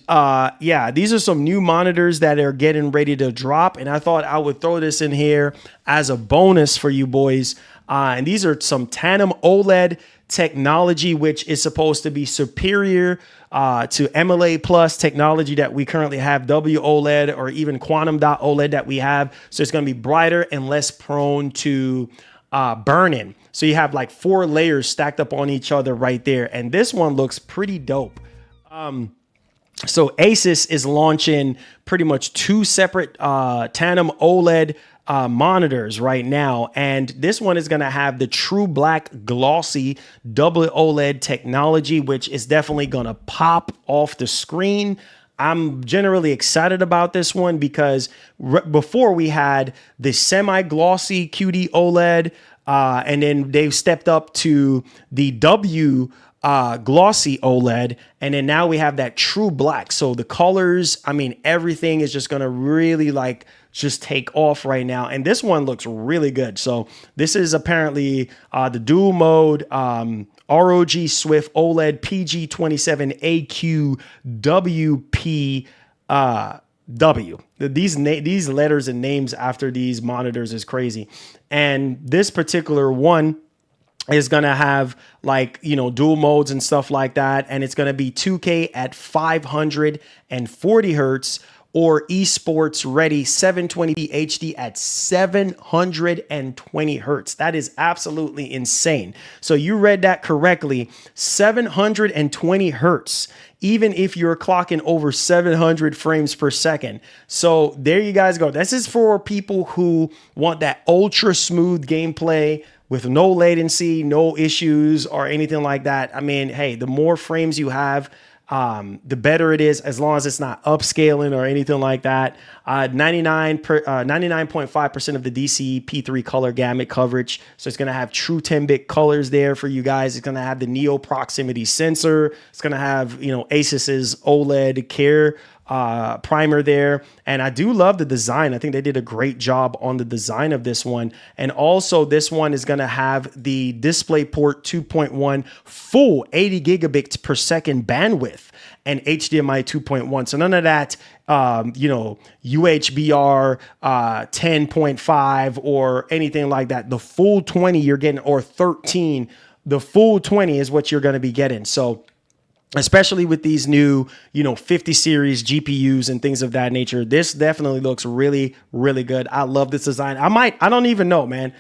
these are some new monitors that are getting ready to drop, and I thought I would throw this in here as a bonus for you boys. And these are some Tandem OLED technology, which is supposed to be superior to MLA Plus technology that we currently have, WOLED or even Quantum Dot OLED that we have. So it's going to be brighter and less prone to burn-in. So you have 4 layers stacked up on each other right there. And this one looks pretty dope. So Asus is launching pretty much 2 separate Tandem OLED monitors right now, and this one is going to have the true black glossy double OLED technology, which is definitely going to pop off the screen. I'm generally excited about this one because before we had the semi-glossy QD OLED, and then they've stepped up to the glossy OLED, and then now we have that true black. So the colors, everything is just going to really just take off right now. And this one looks really good. So this is apparently the dual mode ROG Swift OLED PG27 AQ WP These letters and names after these monitors is crazy. And this particular one is going to have dual modes and stuff like that. And it's going to be 2K at 540 hertz or esports ready 720p HD at 720 hertz. That is absolutely insane. So you read that correctly, 720 hertz, even if you're clocking over 700 frames per second. So there you guys go. This is for people who want that ultra smooth gameplay with no latency, no issues or anything like that. Hey, the more frames you have, the better it is, as long as it's not upscaling or anything like that. 99.5% of the DCP3 color gamut coverage. So it's going to have true 10-bit colors there for you guys. It's going to have the Neo proximity sensor. It's going to have, Asus's OLED Care primer there. And I do love the design. I think they did a great job on the design of this one. And also this one is going to have the DisplayPort 2.1 full 80 gigabits per second bandwidth and HDMI 2.1. So none of that, UHBR 10.5 or anything like that. The full 20 you're getting, or 13, the full 20 is what you're going to be getting. So especially with these new, 50 series GPUs and things of that nature, this definitely looks really, really good. I love this design. I don't even know, man.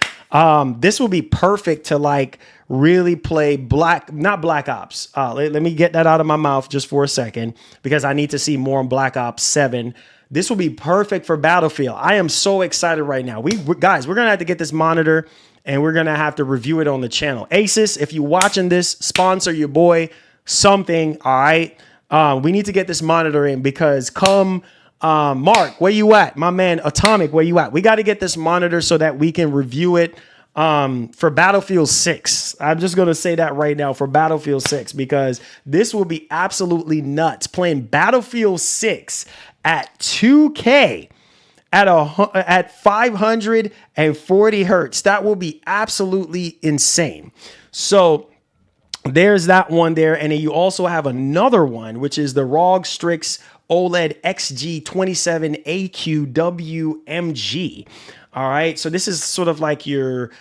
This will be perfect to really play not Black Ops. Let me get that out of my mouth just for a second, because I need to see more on Black Ops 7. This will be perfect for Battlefield. I am so excited right now. Guys, we're going to have to get this monitor and we're going to have to review it on the channel. Asus, if you're watching this, sponsor your boy something. All right. We need to get this monitor in, because Mark, where you at? My man Atomic, where you at? We got to get this monitor so that we can review it for Battlefield 6. I'm just going to say that right now, for Battlefield 6, because this will be absolutely nuts. Playing Battlefield 6 at 2K at 540 hertz. That will be absolutely insane. So there's that one there. And then you also have another one, which is the ROG Strix OLED XG27 AQ WMG. All right. So this is sort of like your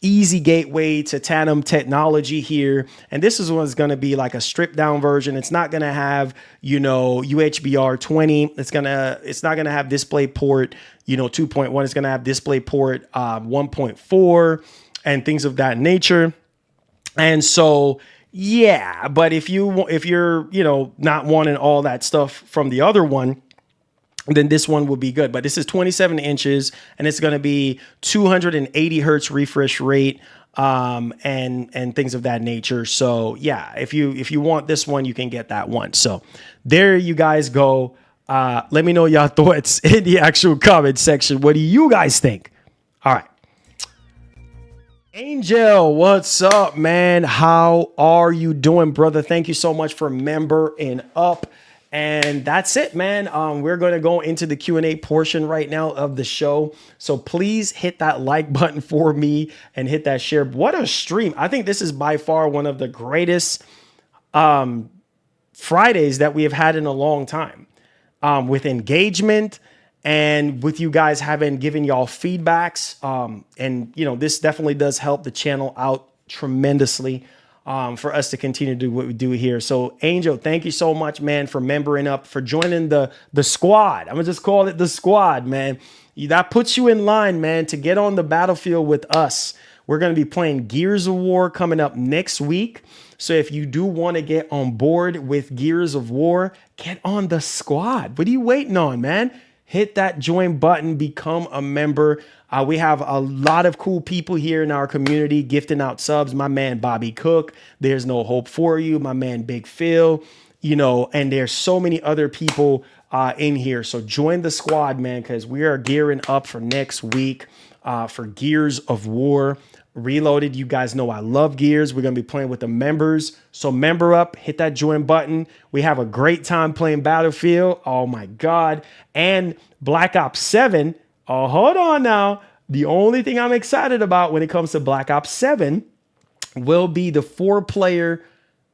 easy gateway to Tandem technology here. And this is what's going to be like a stripped down version. It's not going to have, you know, UHBR 20. It's not going to have DisplayPort, you know, 2.1. It's going to have DisplayPort 1.4 and things of that nature. And so, yeah, but if you're, you know, not wanting all that stuff from the other one, then this one will be good. But this is 27 inches and it's going to be 280 hertz refresh rate and things of that nature. So yeah, if you want this one, you can get that one. So there you guys go. Let me know your thoughts in the actual comment section. What do you guys think? All right. Angel, what's up, man? How are you doing, brother? Thank you so much for membering up. And that's it, man. We're going to go into the Q&A portion right now of the show. So please hit that like button for me and hit that share. What a stream. I think this is by far one of the greatest Fridays that we have had in a long time, with engagement and with you guys giving y'all feedbacks. And, you know, this definitely does help the channel out tremendously. For us to continue to do what we do here. So Angel, thank you so much, man, for membering up, for joining the squad. I'm gonna just call it the squad, man. That puts you in line, man, to get on the battlefield with us. We're gonna be playing Gears of War coming up next week. So if you do want to get on board with Gears of War, get on the squad. What are you waiting on, man? Hit that join button, become a member. We have a lot of cool people here in our community gifting out subs. My man, Bobby Cook, There's No Hope For You. My man, Big Phil, you know, and there's so many other people in here. So join the squad, man, because we are gearing up for next week for Gears of War Reloaded. You guys know I love Gears. We're going to be playing with the members. So member up, hit that join button. We have a great time playing Battlefield. Oh my God. And Black Ops 7. Oh, hold on now. The only thing I'm excited about when it comes to Black Ops 7 will be the 4-player,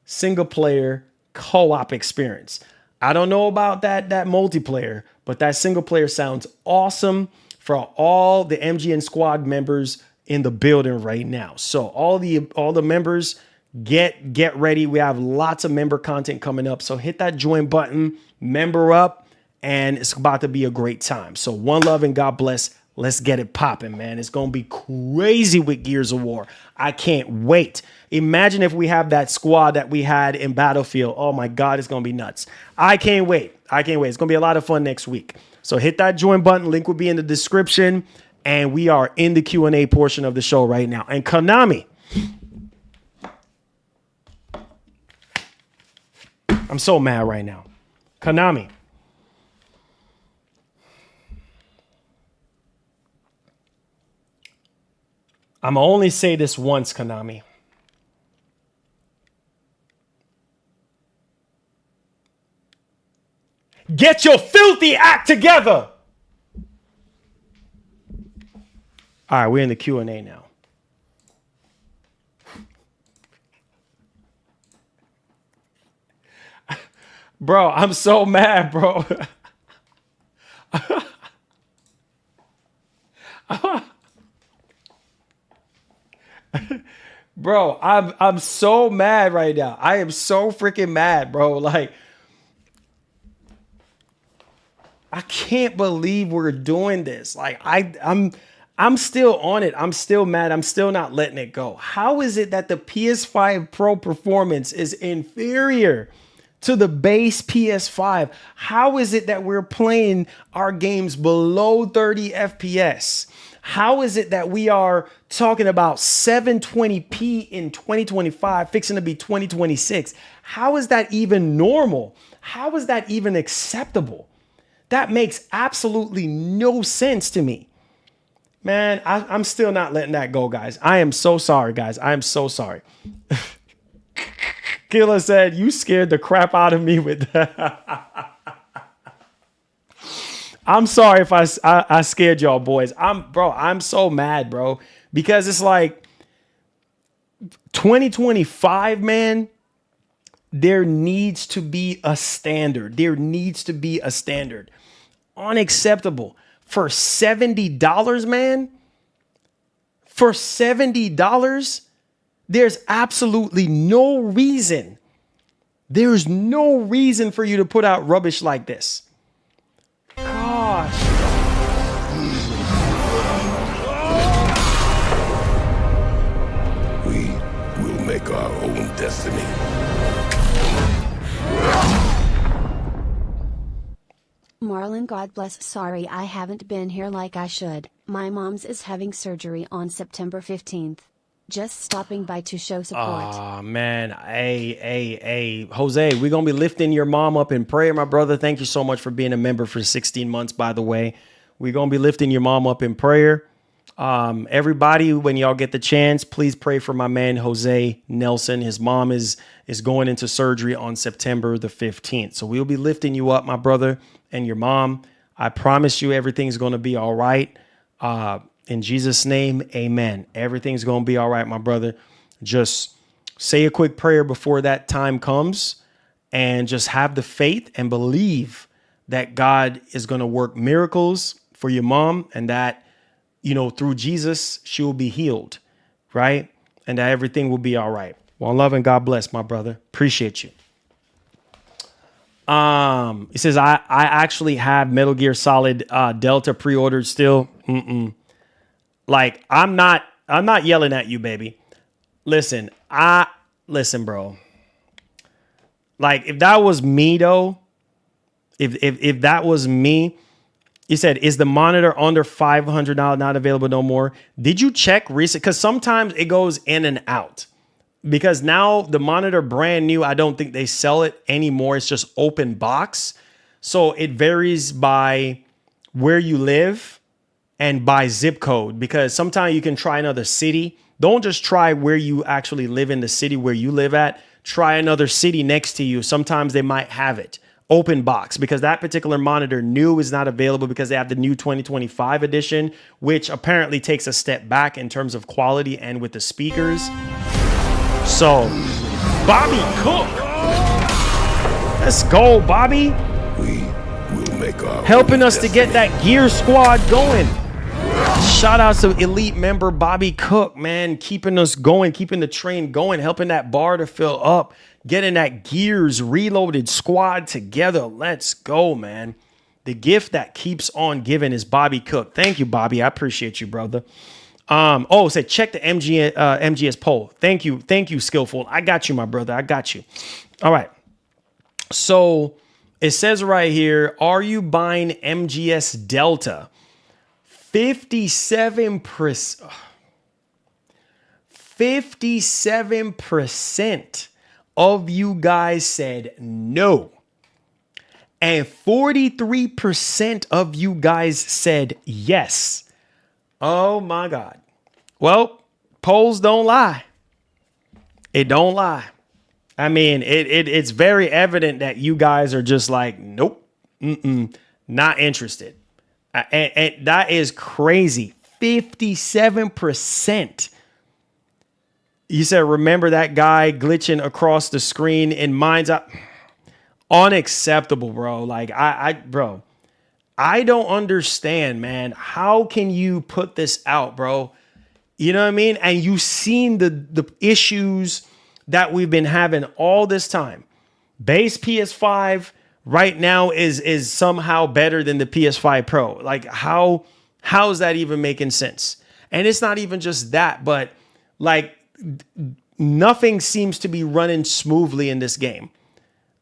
single-player co-op experience. I don't know about that multiplayer, but that single player sounds awesome for all the MGN squad members in the building right now. So all the members, get ready. We have lots of member content coming up. So hit that join button, member up, and it's about to be a great time. So one love and God bless. Let's get it popping, man. It's going to be crazy with Gears of War. I can't wait. Imagine if we have that squad that we had in Battlefield. Oh my God, it's going to be nuts. I can't wait. It's going to be a lot of fun next week. So hit that join button. Link will be in the description. And we are in the Q&A portion of the show right now. And Konami, I'm so mad right now. Konami, I'm going to only say this once, Konami. Get your filthy act together. All right, we're in the Q&A now. Bro, I'm so mad, bro. Bro, I'm so mad right now. I am so freaking mad, bro. Like, I can't believe we're doing this. Like, I'm still on it. I'm still mad. I'm still not letting it go. How is it that the PS5 Pro performance is inferior to the base PS5? How is it that we're playing our games below 30 FPS? How is it that we are talking about 720p in 2025, fixing to be 2026? How is that even normal? How is that even acceptable? That makes absolutely no sense to me. Man, I'm still not letting that go, guys. I am so sorry, guys. I am so sorry. Killer said, you scared the crap out of me with that. I'm sorry if I scared y'all boys. I'm so mad, bro. Because it's like 2025, man. There needs to be a standard. There needs to be a standard. Unacceptable. For $70, man, for $70, there's absolutely no reason. There's no reason for you to put out rubbish like this. Gosh.
We will make our own destiny.
Marlon, God bless. Sorry I haven't been here like I should. My mom's is having surgery on September 15th. Just stopping by to show support.
Oh, man. Hey, Jose, we're going to be lifting your mom up in prayer, my brother. Thank you so much for being a member for 16 months, by the way. We're going to be lifting your mom up in prayer. Everybody, when y'all get the chance, please pray for my man, Jose Nelson. His mom is going into surgery on September the 15th. So we'll be lifting you up, my brother, and your mom. I promise you everything's going to be all right. In Jesus' name, amen. Everything's going to be all right, my brother. Just say a quick prayer before that time comes and just have the faith and believe that God is going to work miracles for your mom and that, you know, through Jesus, she will be healed, right? And that everything will be all right. Well, love and God bless, my brother. Appreciate you. It says, I actually have Metal Gear Solid Delta pre-ordered still. Like, I'm not yelling at you, baby. Listen, bro. Like, if that was me, though, if that was me, you said, is the monitor under $500 not available no more? Did you check recent? Because sometimes it goes in and out. Because now the monitor brand new, I don't think they sell it anymore. It's just open box. So it varies by where you live and by zip code. Because sometimes you can try another city. Don't just try where you actually live in the city where you live at. Try another city next to you. Sometimes they might have it. Open box, because that particular monitor new is not available because they have the new 2025 edition, which apparently takes a step back in terms of quality and with the speakers. So, Bobby Cook. Let's go, Bobby.
We will make our
Helping
own
us to get
destiny.
that Gear Squad going. Shout out to elite member Bobby Cook, man, keeping us going, keeping the train going, helping that bar to fill up, getting that Gears Reloaded squad together. Let's go, man. The gift that keeps on giving is Bobby Cook. Thank you, Bobby. I appreciate you, brother. Say check the MGS poll. Thank you, Skillful. I got you, my brother. I got you. All right. So it says right here, are you buying MGS Delta? 57% of you guys said no. And 43% of you guys said yes. Oh my God. Well, polls don't lie. It don't lie. I mean, it's very evident that you guys are just like, nope, not interested. And that is crazy. 57%. You said, remember that guy glitching across the screen in Mind's Eye? Unacceptable, bro. Like, bro, I don't understand, man. How can you put this out, bro? You know what I mean? And you've seen the issues that we've been having all this time. Base PS5 right now is somehow better than the PS5 Pro. Like, how is that even making sense? And it's not even just that, but like nothing seems to be running smoothly in this game.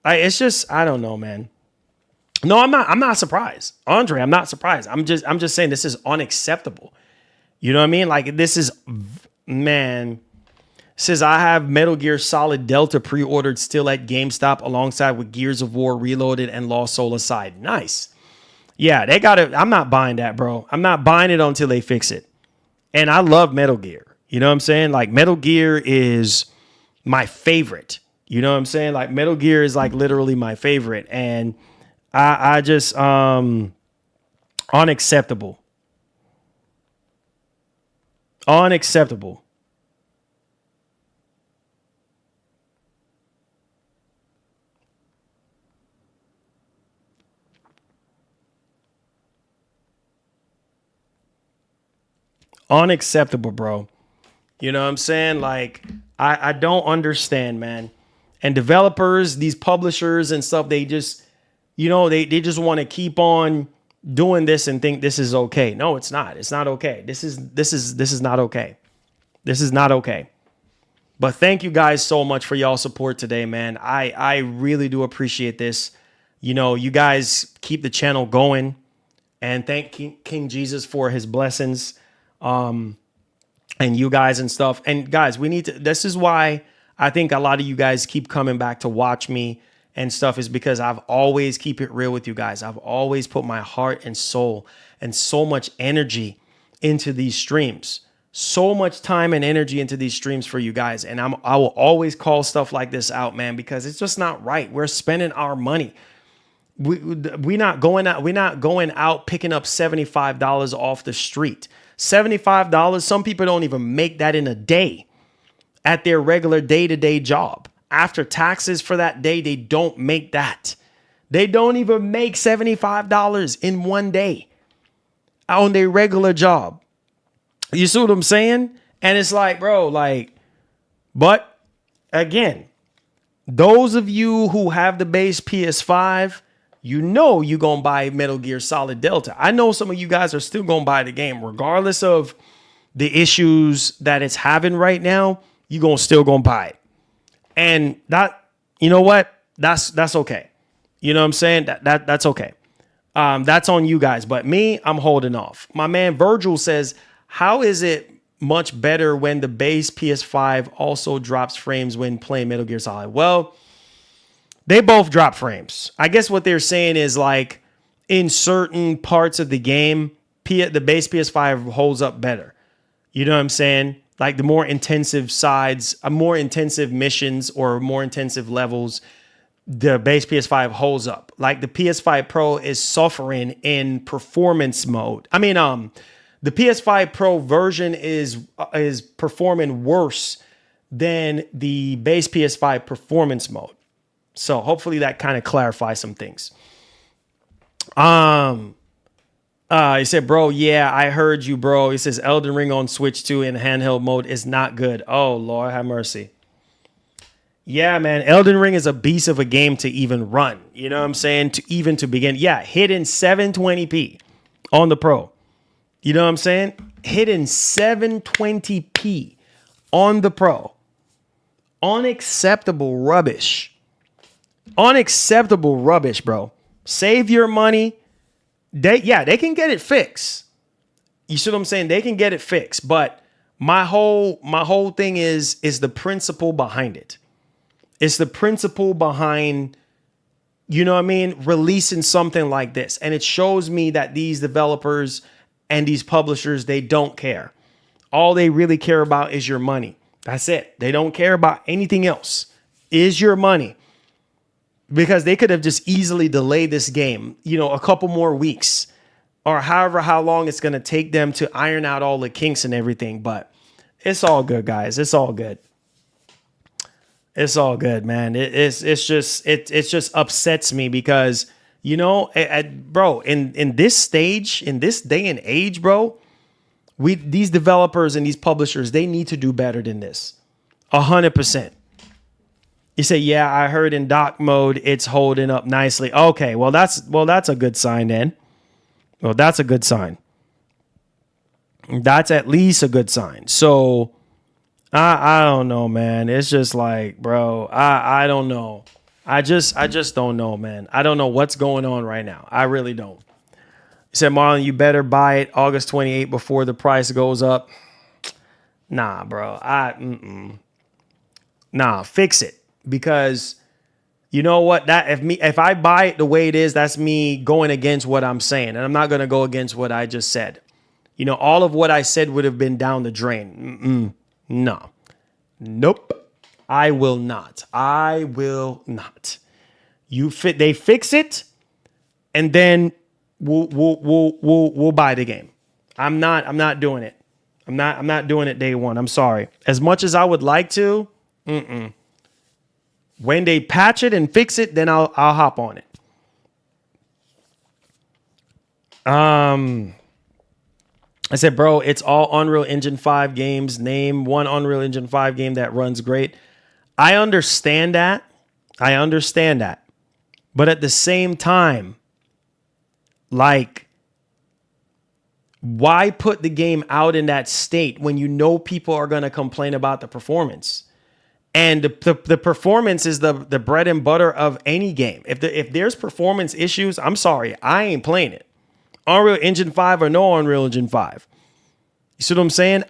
It's just, I don't know, man. No, I'm not surprised. Andre, I'm not surprised. I'm just saying this is unacceptable. You know what I mean? Like, this is, man. Says, I have Metal Gear Solid Delta pre-ordered still at GameStop alongside with Gears of War Reloaded and Lost Soul aside. Nice. Yeah, they got it. I'm not buying that, bro. I'm not buying it until they fix it. And I love Metal Gear. You know what I'm saying? Like, Metal Gear is my favorite. You know what I'm saying? Like, Metal Gear is like literally my favorite. And I just, unacceptable. Unacceptable. Unacceptable, bro. You know what I'm saying? Like, I don't understand, man. And developers, these publishers and stuff, they just, they just want to keep on doing this and think this is okay. No, it's not. It's not okay. This is not okay. This is not okay. But thank you guys so much for y'all support today, man. I really do appreciate this. You guys keep the channel going, and thank King Jesus for his blessings. And you guys and stuff. And guys, this is why I think a lot of you guys keep coming back to watch me and stuff, is because I've always keep it real with you guys. I've always put my heart and soul and so much energy into these streams, so much time and energy into these streams for you guys. And I will always call stuff like this out, man, because it's just not right. We're spending our money. We're not going out picking up $75 off the street. $75. Some people don't even make that in a day at their regular day-to-day job. After taxes for that day, they don't make that. They don't even make $75 in one day on their regular job. You see what I'm saying? And it's like, bro, but again, those of you who have the base PS5, you're going to buy Metal Gear Solid Delta. I know some of you guys are still going to buy the game, regardless of the issues that it's having right now. You're still going to buy it. And that, you know what? That's okay. You know what I'm saying? That's okay. That's on you guys. But me, I'm holding off. My man Virgil says, how is it much better when the base PS5 also drops frames when playing Metal Gear Solid? Well, they both drop frames. I guess what they're saying is, like, in certain parts of the game, the base PS5 holds up better. You know what I'm saying? Like the more intensive sides, more intensive missions or more intensive levels, the base PS5 holds up. Like the PS5 Pro is suffering in performance mode. I mean, the PS5 Pro version is performing worse than the base PS5 performance mode. So hopefully that kind of clarifies some things. He said, bro, yeah, I heard you, bro. He says Elden Ring on Switch 2 in handheld mode is not good. Oh, Lord, have mercy. Yeah, man, Elden Ring is a beast of a game to even run. You know what I'm saying? To begin. Yeah, hitting 720p on the Pro. You know what I'm saying? Hitting 720p on the Pro. Unacceptable rubbish. Unacceptable rubbish, bro. Save your money. They can get it fixed. You see what I'm saying? They can get it fixed. But my whole thing is the principle behind it. It's the principle behind, you know what I mean, releasing something like this. And it shows me that these developers and these publishers, they don't care. All they really care about is your money. That's it. They don't care about anything else. Is your money. Because they could have just easily delayed this game, a couple more weeks or how long it's going to take them to iron out all the kinks and everything. But it's all good, guys. It's all good. It's all good, man. It just upsets me because, bro, in this stage, in this day and age, bro, these developers and these publishers, they need to do better than this. 100%. You say, yeah, I heard in dock mode it's holding up nicely. Okay, well that's a good sign then. Well, that's a good sign. That's at least a good sign. So I don't know, man. It's just like, bro, I don't know. I just don't know, man. I don't know what's going on right now. I really don't. He said, Marlon, you better buy it August 28th before the price goes up. Nah, bro. Nah, fix it. Because you know what? If I buy it the way it is, that's me going against what I'm saying. And I'm not going to go against what I just said. All of what I said would have been down the drain. No. Nope. I will not. I will not. They fix it, and then we'll buy the game. I'm not doing it. I'm not doing it day one. I'm sorry. As much as I would like to, when they patch it and fix it, then I'll hop on it. I said, bro, it's all Unreal Engine 5 games. Name one Unreal Engine 5 game that runs great. I understand that. But at the same time, like, why put the game out in that state when you know people are going to complain about the performance? And the performance is the bread and butter of any game. If there's performance issues, I'm sorry, I ain't playing it. Unreal Engine 5 or no Unreal Engine 5. You see what I'm saying?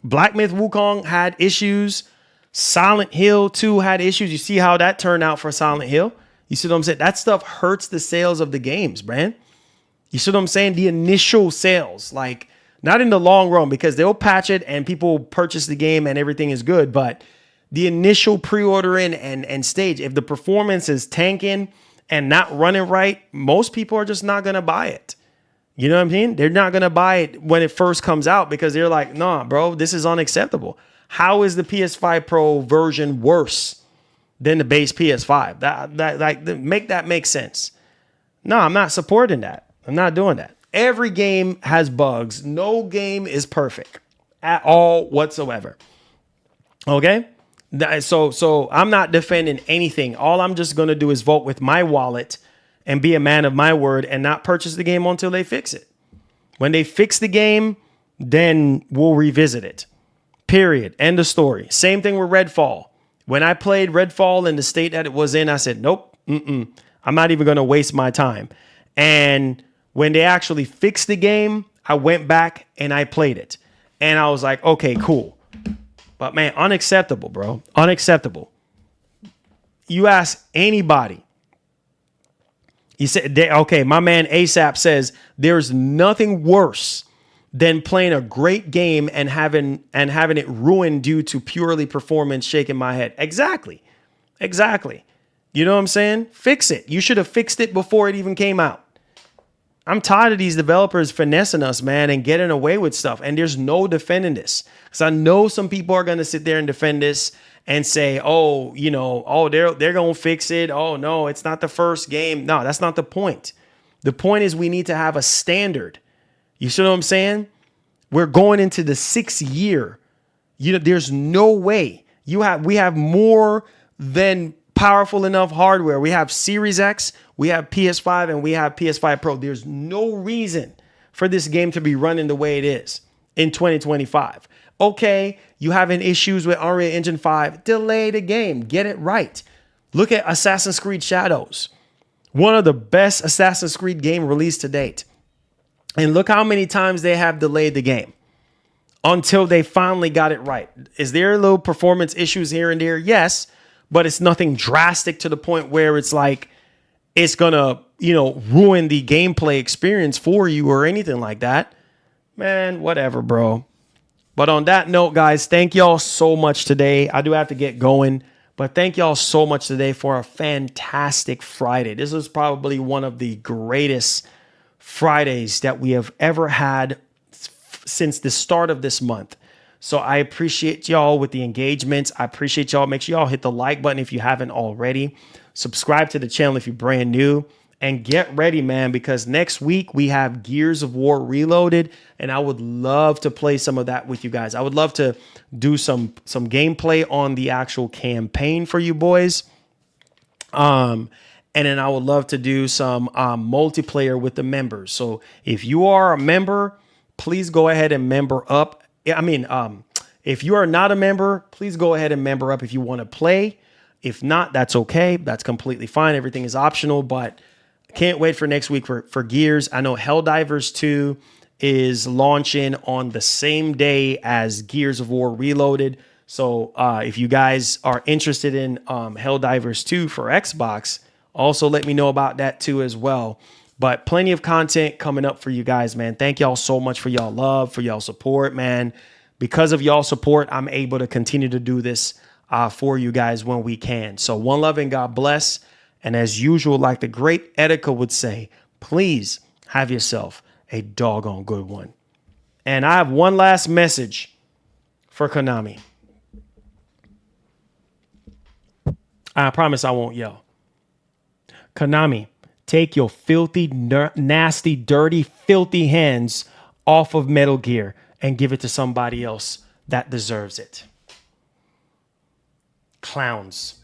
Black Myth Wukong had issues. Silent Hill 2 had issues. You see how that turned out for Silent Hill? You see what I'm saying? That stuff hurts the sales of the games, man. You see what I'm saying? The initial sales, like, not in the long run, because they'll patch it and people purchase the game and everything is good. But the initial pre-ordering and stage, if the performance is tanking and not running right, most people are just not going to buy it. You know what I mean? They're not going to buy it when it first comes out because they're like, nah, bro, this is unacceptable. How is the PS5 Pro version worse than the base PS5? Make that make sense. No, I'm not supporting that. I'm not doing that. Every game has bugs. No game is perfect at all whatsoever. Okay? So I'm not defending anything. All I'm just going to do is vote with my wallet and be a man of my word and not purchase the game until they fix it. When they fix the game, then we'll revisit it. Period. End of story. Same thing with Redfall. When I played Redfall in the state that it was in, I said, nope, I'm not even going to waste my time. And when they actually fixed the game, I went back and I played it. And I was like, okay, cool. But man, unacceptable, bro. Unacceptable. You ask anybody. You said, okay, my man ASAP says there's nothing worse than playing a great game and having it ruined due to purely performance. Shaking my head. Exactly. You know what I'm saying? Fix it. You should have fixed it before it even came out. I'm tired of these developers finessing us, man, and getting away with stuff. And there's no defending this. Because I know some people are going to sit there and defend this and say, they're going to fix it. Oh, no, it's not the first game. No, that's not the point. The point is we need to have a standard. You see what I'm saying? We're going into the 6th year. There's no way. We have more than powerful enough hardware. We have Series X, we have PS5, and we have PS5 Pro. There's no reason for this game to be running the way it is in 2025. Okay, you having issues with Unreal Engine 5, delay the game, get it right. Look at Assassin's Creed Shadows, one of the best Assassin's Creed game released to date. And look how many times they have delayed the game until they finally got it right. Is there little performance issues here and there? Yes, but it's nothing drastic to the point where it's like it's gonna, ruin the gameplay experience for you or anything like that. Man, whatever, bro. But on that note, guys, thank y'all so much today. I do have to get going, but thank y'all so much today for a fantastic Friday. This is probably one of the greatest Fridays that we have ever had since the start of this month. So I appreciate y'all with the engagements. I appreciate y'all. Make sure y'all hit the like button if you haven't already. Subscribe to the channel if you're brand new. And get ready, man, because next week we have Gears of War Reloaded, and I would love to play some of that with you guys. I would love to do some gameplay on the actual campaign for you boys. And then I would love to do some multiplayer with the members. So if you are a member, please go ahead and member up. If you are not a member, please go ahead and member up if you want to play. If not, that's okay. That's completely fine. Everything is optional, but can't wait for next week for Gears. I know Helldivers 2 is launching on the same day as Gears of War Reloaded. So if you guys are interested in Helldivers 2 for Xbox, also let me know about that too as well. But plenty of content coming up for you guys, man. Thank y'all so much for y'all love, for y'all support, man. Because of y'all support, I'm able to continue to do this for you guys when we can. So one love and God bless. And as usual, like the great Etika would say, please have yourself a doggone good one. And I have one last message for Konami. I promise I won't yell. Konami, take your filthy, nasty, dirty, filthy hands off of Metal Gear and give it to somebody else that deserves it. Clowns.